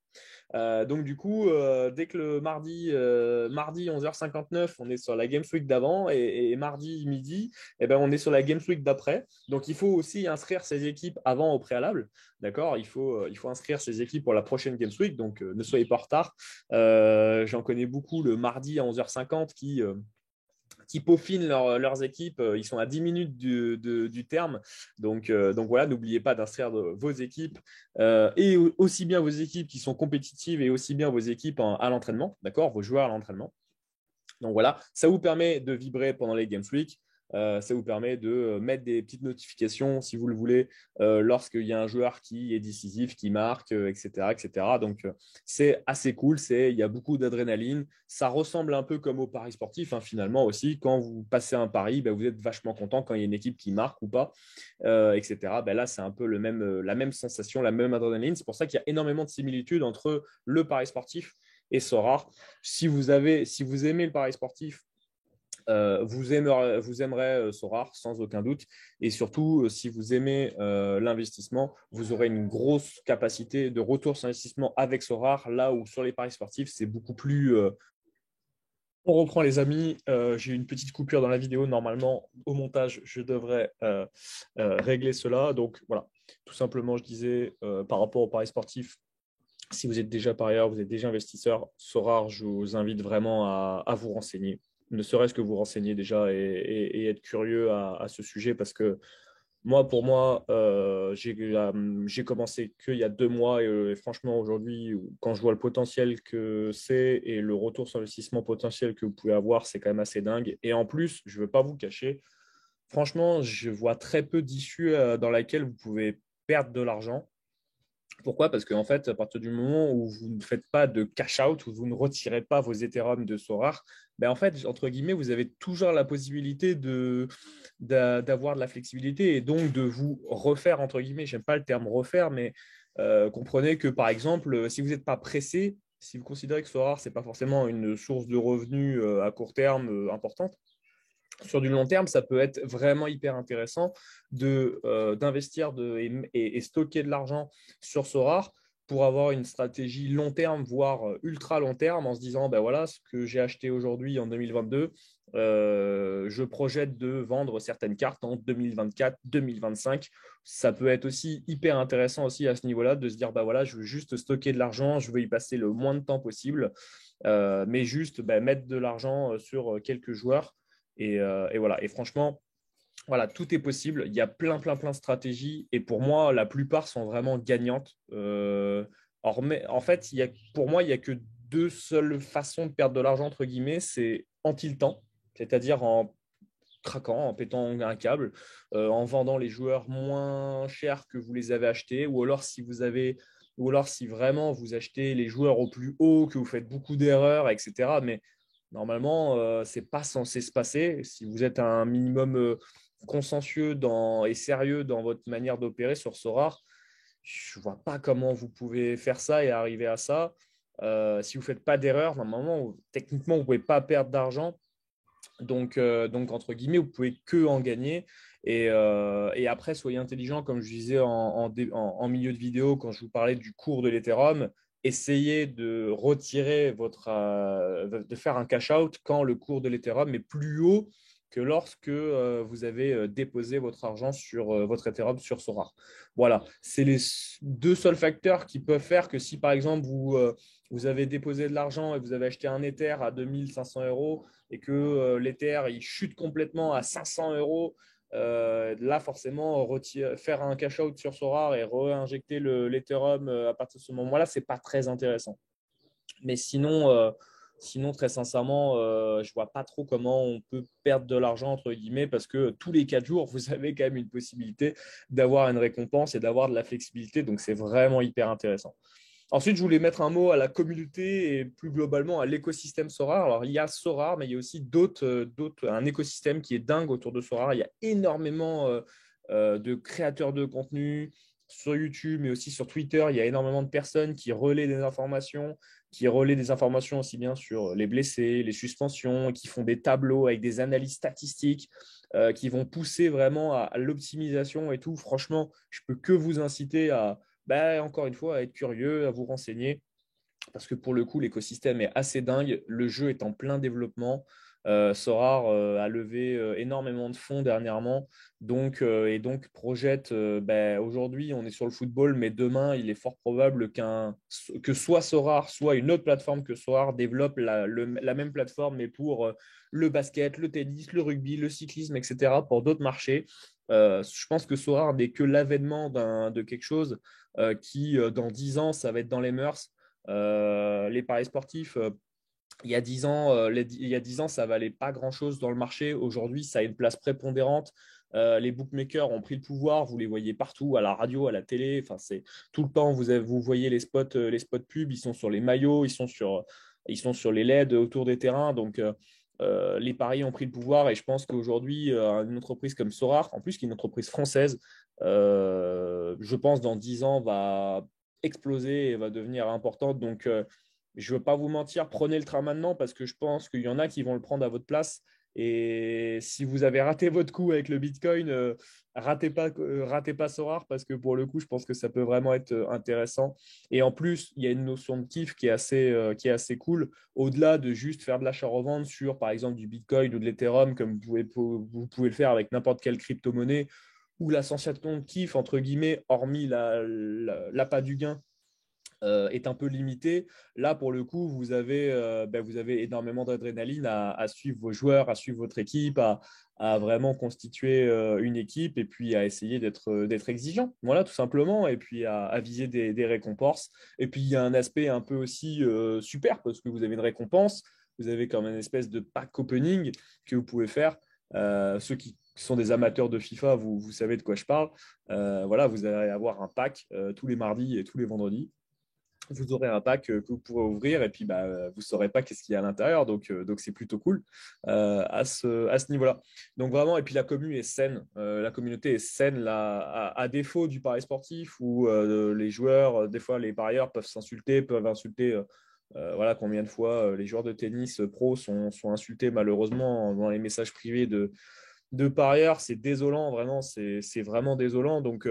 Donc du coup, dès que le mardi 11h59, on est sur la Games Week d'avant et mardi midi, on est sur la Games Week d'après. Donc il faut aussi inscrire ses équipes avant au préalable. D'accord, il faut inscrire ses équipes pour la prochaine Games Week. Donc ne soyez pas en retard. J'en connais beaucoup le mardi à 11h50 qui peaufinent leurs équipes. Ils sont à 10 minutes du terme. Donc voilà, n'oubliez pas d'inscrire vos équipes et aussi bien vos équipes qui sont compétitives et aussi bien vos équipes à l'entraînement, d'accord, vos joueurs à l'entraînement. Donc voilà, ça vous permet de vibrer pendant les Games Week. Ça vous permet de mettre des petites notifications, si vous le voulez, lorsqu'il y a un joueur qui est décisif, qui marque, etc., etc. Donc, c'est assez cool. Il y a beaucoup d'adrénaline. Ça ressemble un peu comme au paris sportif, hein, finalement aussi. Quand vous passez un pari, vous êtes vachement content quand il y a une équipe qui marque ou pas, etc. Là, c'est un peu la même sensation, la même adrénaline. C'est pour ça qu'il y a énormément de similitudes entre le paris sportif et Sorare. Si vous aimez le paris sportif, vous aimerez Sorare sans aucun doute. Et surtout, si vous aimez l'investissement, vous aurez une grosse capacité de retour sur investissement avec Sorare, là où sur les paris sportifs, c'est beaucoup plus. On reprend les amis. J'ai une petite coupure dans la vidéo. Normalement, au montage, je devrais régler cela. Donc voilà, tout simplement, je disais par rapport au paris sportif, si vous êtes déjà parieur, vous êtes déjà investisseur, Sorare, je vous invite vraiment à vous renseigner. Ne serait-ce que vous renseigner déjà et être curieux à ce sujet parce que pour moi, j'ai commencé qu'il y a 2 mois et franchement, aujourd'hui, quand je vois le potentiel que c'est et le retour sur investissement potentiel que vous pouvez avoir, c'est quand même assez dingue. Et en plus, je ne veux pas vous cacher, franchement, je vois très peu d'issues dans laquelle vous pouvez perdre de l'argent. Pourquoi? Parce qu'en fait, à partir du moment où vous ne faites pas de cash out, où vous ne retirez pas vos Ethereum de Sorare, en fait, entre guillemets, vous avez toujours la possibilité d'avoir de la flexibilité et donc de vous refaire, entre guillemets, j'aime pas le terme refaire, mais comprenez que par exemple, si vous n'êtes pas pressé, si vous considérez que Sorare, ce n'est pas forcément une source de revenus à court terme importante, sur du long terme, ça peut être vraiment hyper intéressant d'investir et stocker de l'argent sur Sorare pour avoir une stratégie long terme, voire ultra long terme, en se disant, voilà, ce que j'ai acheté aujourd'hui en 2022, je projette de vendre certaines cartes en 2024, 2025. Ça peut être aussi hyper intéressant aussi à ce niveau-là de se dire, voilà, je veux juste stocker de l'argent, je veux y passer le moins de temps possible, mais juste mettre de l'argent sur quelques joueurs et voilà. Et franchement, Voilà, tout est possible. Il y a plein de stratégies. Et pour moi, la plupart sont vraiment gagnantes. En fait, pour moi, il n'y a que deux seules façons de perdre de l'argent, entre guillemets. C'est en tiltant, c'est-à-dire en craquant, en pétant un câble, en vendant les joueurs moins chers que vous les avez achetés, ou alors si vraiment vous achetez les joueurs au plus haut, que vous faites beaucoup d'erreurs, etc. Mais normalement, c'est pas censé se passer. Si vous êtes un minimum consciencieux et sérieux dans votre manière d'opérer sur Sorare, je vois pas comment vous pouvez faire ça et arriver à ça. Si vous faites pas d'erreur, normalement, techniquement, vous pouvez pas perdre d'argent. Donc, entre guillemets, vous pouvez que en gagner. Et après, soyez intelligent, comme je disais en milieu de vidéo, quand je vous parlais du cours de l'Ethereum, essayez de retirer de faire un cash-out quand le cours de l'Ethereum est plus haut que lorsque vous avez déposé votre argent sur votre Ethereum sur Sorare. Voilà, c'est les deux seuls facteurs qui peuvent faire que si, par exemple, vous avez déposé de l'argent et vous avez acheté un Ether à 2 500 € et que l'Ether il chute complètement à 500 euros, là forcément faire un cash out sur Sorare et réinjecter l'Ethereum à partir de ce moment-là, c'est pas très intéressant. Mais sinon très sincèrement, je vois pas trop comment on peut perdre de l'argent entre guillemets parce que tous les 4 jours, vous avez quand même une possibilité d'avoir une récompense et d'avoir de la flexibilité. Donc c'est vraiment hyper intéressant. Ensuite, je voulais mettre un mot à la communauté et plus globalement à l'écosystème Sorare. Alors, il y a Sorare, mais il y a aussi un écosystème qui est dingue autour de Sorare. Il y a énormément de créateurs de contenu sur YouTube, mais aussi sur Twitter. Il y a énormément de personnes qui relaient des informations aussi bien sur les blessés, les suspensions, qui font des tableaux avec des analyses statistiques, qui vont pousser vraiment à l'optimisation et tout. Franchement, je peux que vous inciter encore une fois, à être curieux, à vous renseigner, parce que pour le coup, l'écosystème est assez dingue. Le jeu est en plein développement. Sorare a levé énormément de fonds dernièrement, et donc projette. Aujourd'hui, on est sur le football, mais demain, il est fort probable que soit Sorare, soit une autre plateforme que Sorare développe la même plateforme, mais pour le basket, le tennis, le rugby, le cyclisme, etc., pour d'autres marchés. Je pense que Sorare n'est que l'avènement de quelque chose qui, dans 10 ans, ça va être dans les mœurs. Les paris sportifs, il y a 10 ans, ça valait pas grand-chose dans le marché. Aujourd'hui, ça a une place prépondérante. Les bookmakers ont pris le pouvoir. Vous les voyez partout, à la radio, à la télé. Enfin, c'est tout le temps. Vous voyez les spots pubs. Ils sont sur les maillots, ils sont sur les LED autour des terrains. Donc, les paris ont pris le pouvoir. Et je pense qu'aujourd'hui, une entreprise comme Sorare, en plus qui est une entreprise française, je pense dans 10 ans va exploser et va devenir importante. Donc, je ne veux pas vous mentir, prenez le train maintenant parce que je pense qu'il y en a qui vont le prendre à votre place. Et si vous avez raté votre coup avec le Bitcoin, ratez pas Sorare parce que pour le coup, je pense que ça peut vraiment être intéressant. Et en plus, il y a une notion de kiff qui est assez cool. Au-delà de juste faire de l'achat-revente sur, par exemple, du Bitcoin ou de l'Ethereum, comme vous pouvez le faire avec n'importe quelle crypto-monnaie, où la sensation de kiff, entre guillemets, hormis l'appât du gain, est un peu limité. Là, pour le coup, vous avez énormément d'adrénaline à suivre vos joueurs, à suivre votre équipe, à vraiment constituer une équipe et puis à essayer d'être exigeant. Voilà, tout simplement. Et puis à viser des récompenses. Et puis, il y a un aspect un peu aussi super parce que vous avez une récompense. Vous avez comme une espèce de pack opening que vous pouvez faire. Ceux qui sont des amateurs de FIFA, vous savez de quoi je parle. Voilà, vous allez avoir un pack tous les mardis et tous les vendredis. Vous aurez un pack que vous pourrez ouvrir et puis vous ne saurez pas qu'est-ce qu'il y a à l'intérieur. Donc c'est plutôt cool à ce niveau-là. Donc vraiment, et puis la commune est saine. La communauté est saine là, à défaut du pari sportif où les joueurs, des fois les parieurs peuvent insulter. Voilà combien de fois les joueurs de tennis pro sont insultés malheureusement dans les messages privés de parieurs. C'est désolant, vraiment, c'est vraiment désolant. Donc,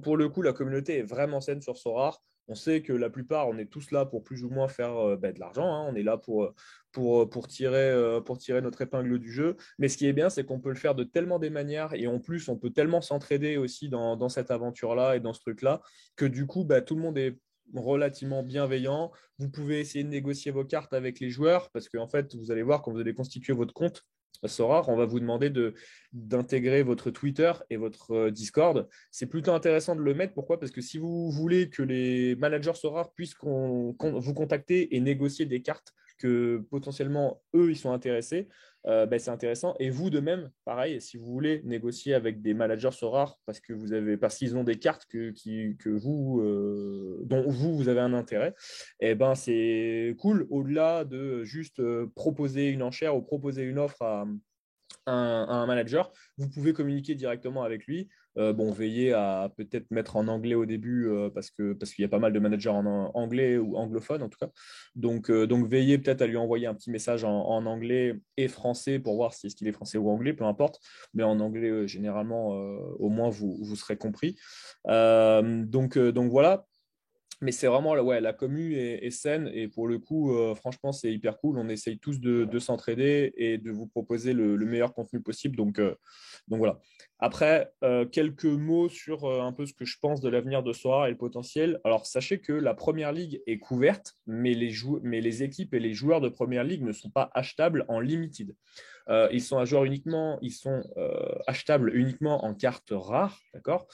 pour le coup, la communauté est vraiment saine sur Sorare. On sait que la plupart, on est tous là pour plus ou moins faire de l'argent, hein. On est là pour tirer notre épingle du jeu. Mais ce qui est bien, c'est qu'on peut le faire de tellement des manières et en plus, on peut tellement s'entraider aussi dans cette aventure-là et dans ce truc-là que du coup, tout le monde est relativement bienveillant. Vous pouvez essayer de négocier vos cartes avec les joueurs parce qu'en fait, vous allez voir quand vous allez constituer votre compte, Sorare, on va vous demander d'intégrer votre Twitter et votre Discord. C'est plutôt intéressant de le mettre. Pourquoi? Parce que si vous voulez que les managers Sorare puissent vous contacter et négocier des cartes que potentiellement eux, ils sont intéressés, ben, c'est intéressant. Et vous de même, pareil, si vous voulez négocier avec des managers Sorare parce qu'ils ont des cartes que vous, dont vous avez un intérêt, eh ben, c'est cool. Au-delà de juste proposer une enchère ou proposer une offre à un manager, vous pouvez communiquer directement avec lui. Bon, veillez à peut-être mettre en anglais au début parce qu'il y a pas mal de managers en anglais ou anglophones en tout cas. Donc veillez peut-être à lui envoyer un petit message en anglais et français pour voir si est-ce qu'il est français ou anglais, peu importe. Mais en anglais, généralement, au moins vous serez compris. Donc voilà. Mais c'est vraiment ouais, la commu est saine et pour le coup, franchement, c'est hyper cool. On essaye tous de s'entraider et de vous proposer le meilleur contenu possible. Donc voilà. Après, quelques mots sur un peu ce que je pense de l'avenir de Sora et le potentiel. Alors, sachez que la Première Ligue est couverte, mais les équipes et les joueurs de Première Ligue ne sont pas achetables en limited. Ils sont achetables uniquement en cartes rares, d'accord.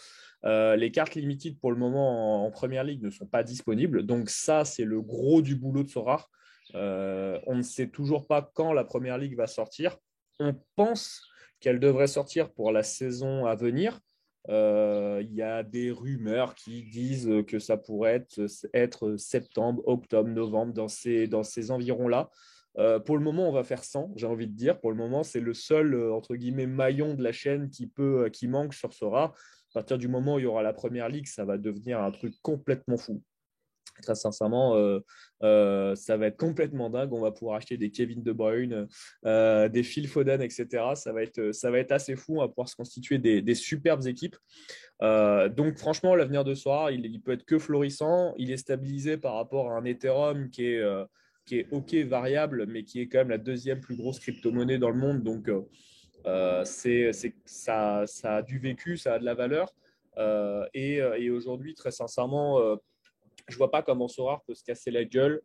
Les cartes limited pour le moment en Première Ligue ne sont pas disponibles. Donc ça, c'est le gros du boulot de Sorare. On ne sait toujours pas quand la Première Ligue va sortir. On pense qu'elle devrait sortir pour la saison à venir. Il y a des rumeurs qui disent que ça pourrait être septembre, octobre, novembre, dans ces environs-là. Pour le moment, on va faire 100, j'ai envie de dire. Pour le moment, c'est le seul, entre guillemets, maillon de la chaîne qui manque sur Sora. À partir du moment où il y aura la première ligue, ça va devenir un truc complètement fou. Très sincèrement, ça va être complètement dingue. On va pouvoir acheter des Kevin De Bruyne, des Phil Foden, etc. Ça va être assez fou. On va pouvoir se constituer des superbes équipes. Donc, franchement, l'avenir de Sora, il peut être que florissant. Il est stabilisé par rapport à un Ethereum qui est OK variable, mais qui est quand même la deuxième plus grosse crypto-monnaie dans le monde. Donc, ça a du vécu, ça a de la valeur. Et aujourd'hui, très sincèrement, je vois pas comment Sora peut se casser la gueule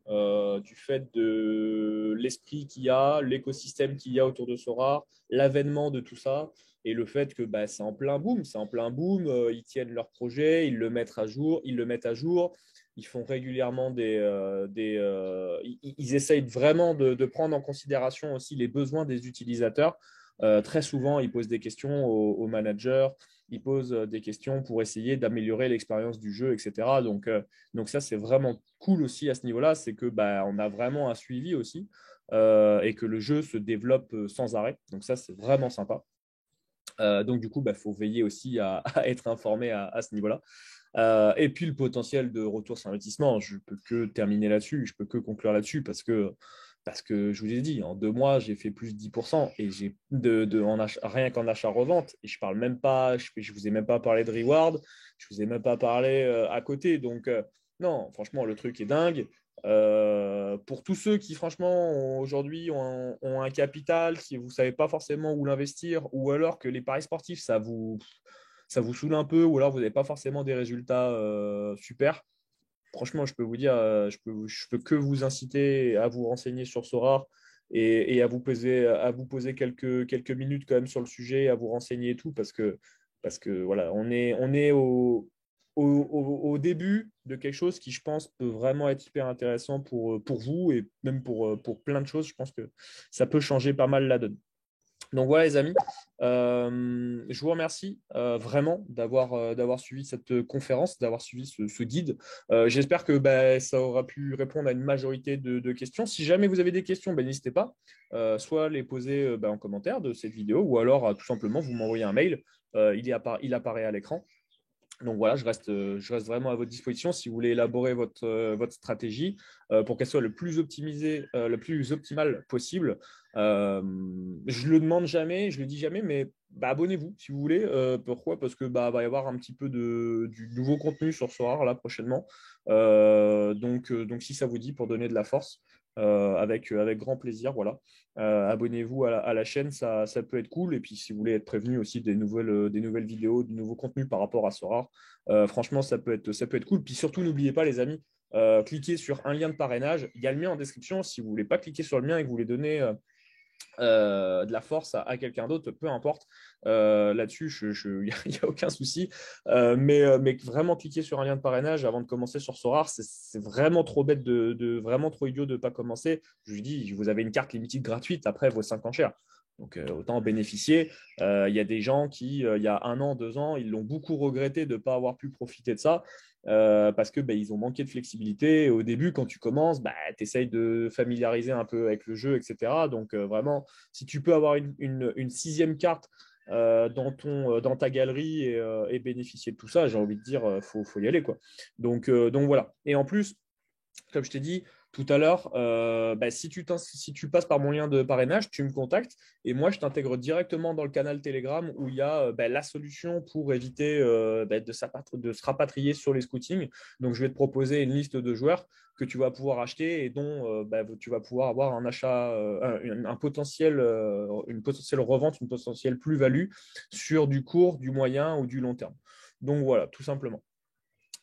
du fait de l'esprit qu'il y a, l'écosystème qu'il y a autour de Sora, l'avènement de tout ça et le fait que bah, c'est en plein boom, ils tiennent leur projet, ils le mettent à jour, ils font régulièrement ils essayent vraiment de prendre en considération aussi les besoins des utilisateurs. Très souvent, ils posent des questions aux managers, ils posent des questions pour essayer d'améliorer l'expérience du jeu, etc. Donc ça, c'est vraiment cool aussi à ce niveau-là, c'est que bah, on a vraiment un suivi aussi et que le jeu se développe sans arrêt. Donc ça, c'est vraiment sympa. Donc du coup, bah, faut veiller aussi à être informé à ce niveau-là. Et puis le potentiel de retour sur investissement, je peux que terminer là-dessus, je peux que conclure là-dessus parce que je vous ai dit, en 2 mois, j'ai fait plus de 10% et j'ai rien qu'en achat-revente. Et je parle même pas, je vous ai même pas parlé de reward, je vous ai même pas parlé à côté. Donc, non, franchement, le truc est dingue. Pour tous ceux qui, franchement, aujourd'hui ont un capital, si vous ne savez pas forcément où l'investir, ou alors que les paris sportifs, ça vous saoule un peu, ou alors vous n'avez pas forcément des résultats super, franchement, je peux vous dire, je peux que vous inciter à vous renseigner sur Sora et à vous poser quelques minutes quand même sur le sujet, à vous renseigner et tout, parce que voilà, on est au début de quelque chose qui, je pense, peut vraiment être hyper intéressant pour vous et même pour plein de choses. Je pense que ça peut changer pas mal la donne. Donc voilà les amis, je vous remercie vraiment d'avoir suivi cette conférence, d'avoir suivi ce guide. J'espère que bah, ça aura pu répondre à une majorité de questions. Si jamais vous avez des questions, bah, n'hésitez pas, soit les poser bah, en commentaire de cette vidéo ou alors tout simplement vous m'envoyez un mail, il apparaît à l'écran. Donc voilà, je reste vraiment à votre disposition si vous voulez élaborer votre stratégie pour qu'elle soit le plus optimisée, le plus optimale possible. Je le demande jamais, je le dis jamais, mais bah, abonnez-vous si vous voulez. Pourquoi? Parce que bah, va y avoir un petit peu du nouveau contenu sur Sora là prochainement. Donc si ça vous dit pour donner de la force, avec grand plaisir, voilà. Abonnez-vous à la chaîne, ça peut être cool. Et puis, si vous voulez être prévenu aussi des nouvelles vidéos, du nouveau contenu par rapport à Sora, franchement, ça peut être cool. Puis surtout, n'oubliez pas, les amis, cliquez sur un lien de parrainage. Il y a le mien en description. Si vous ne voulez pas cliquer sur le mien et que vous voulez donner de la force à quelqu'un d'autre, peu importe. Là-dessus, il n'y a aucun souci. Mais vraiment cliquer sur un lien de parrainage avant de commencer sur Sorare, c'est vraiment trop bête, vraiment trop idiot de ne pas commencer. Je lui dis, vous avez une carte limited gratuite, après vos 5 enchères. Donc, autant en bénéficier. Il y a des gens qui, il y a 1 an, 2 ans, ils l'ont beaucoup regretté de ne pas avoir pu profiter de ça. Parce que ils ont manqué de flexibilité. Et au début, quand tu commences, tu essayes de familiariser un peu avec le jeu, etc. Donc, vraiment, si tu peux avoir une 6e carte dans ta galerie et bénéficier de tout ça, j'ai envie de dire, faut y aller, quoi. Donc voilà. Et en plus, comme je t'ai dit tout à l'heure, si tu passes par mon lien de parrainage, tu me contactes et moi, je t'intègre directement dans le canal Telegram où il y a la solution pour éviter de se rapatrier sur les scootings. Donc, je vais te proposer une liste de joueurs que tu vas pouvoir acheter et dont tu vas pouvoir avoir un achat, un potentiel, une potentielle revente, une potentielle plus-value sur du court, du moyen ou du long terme. Donc, voilà, tout simplement.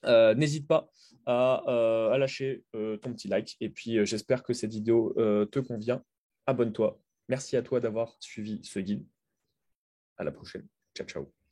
N'hésite pas à lâcher ton petit like. Et puis, j'espère que cette vidéo te convient. Abonne-toi. Merci à toi d'avoir suivi ce guide. À la prochaine. Ciao, ciao.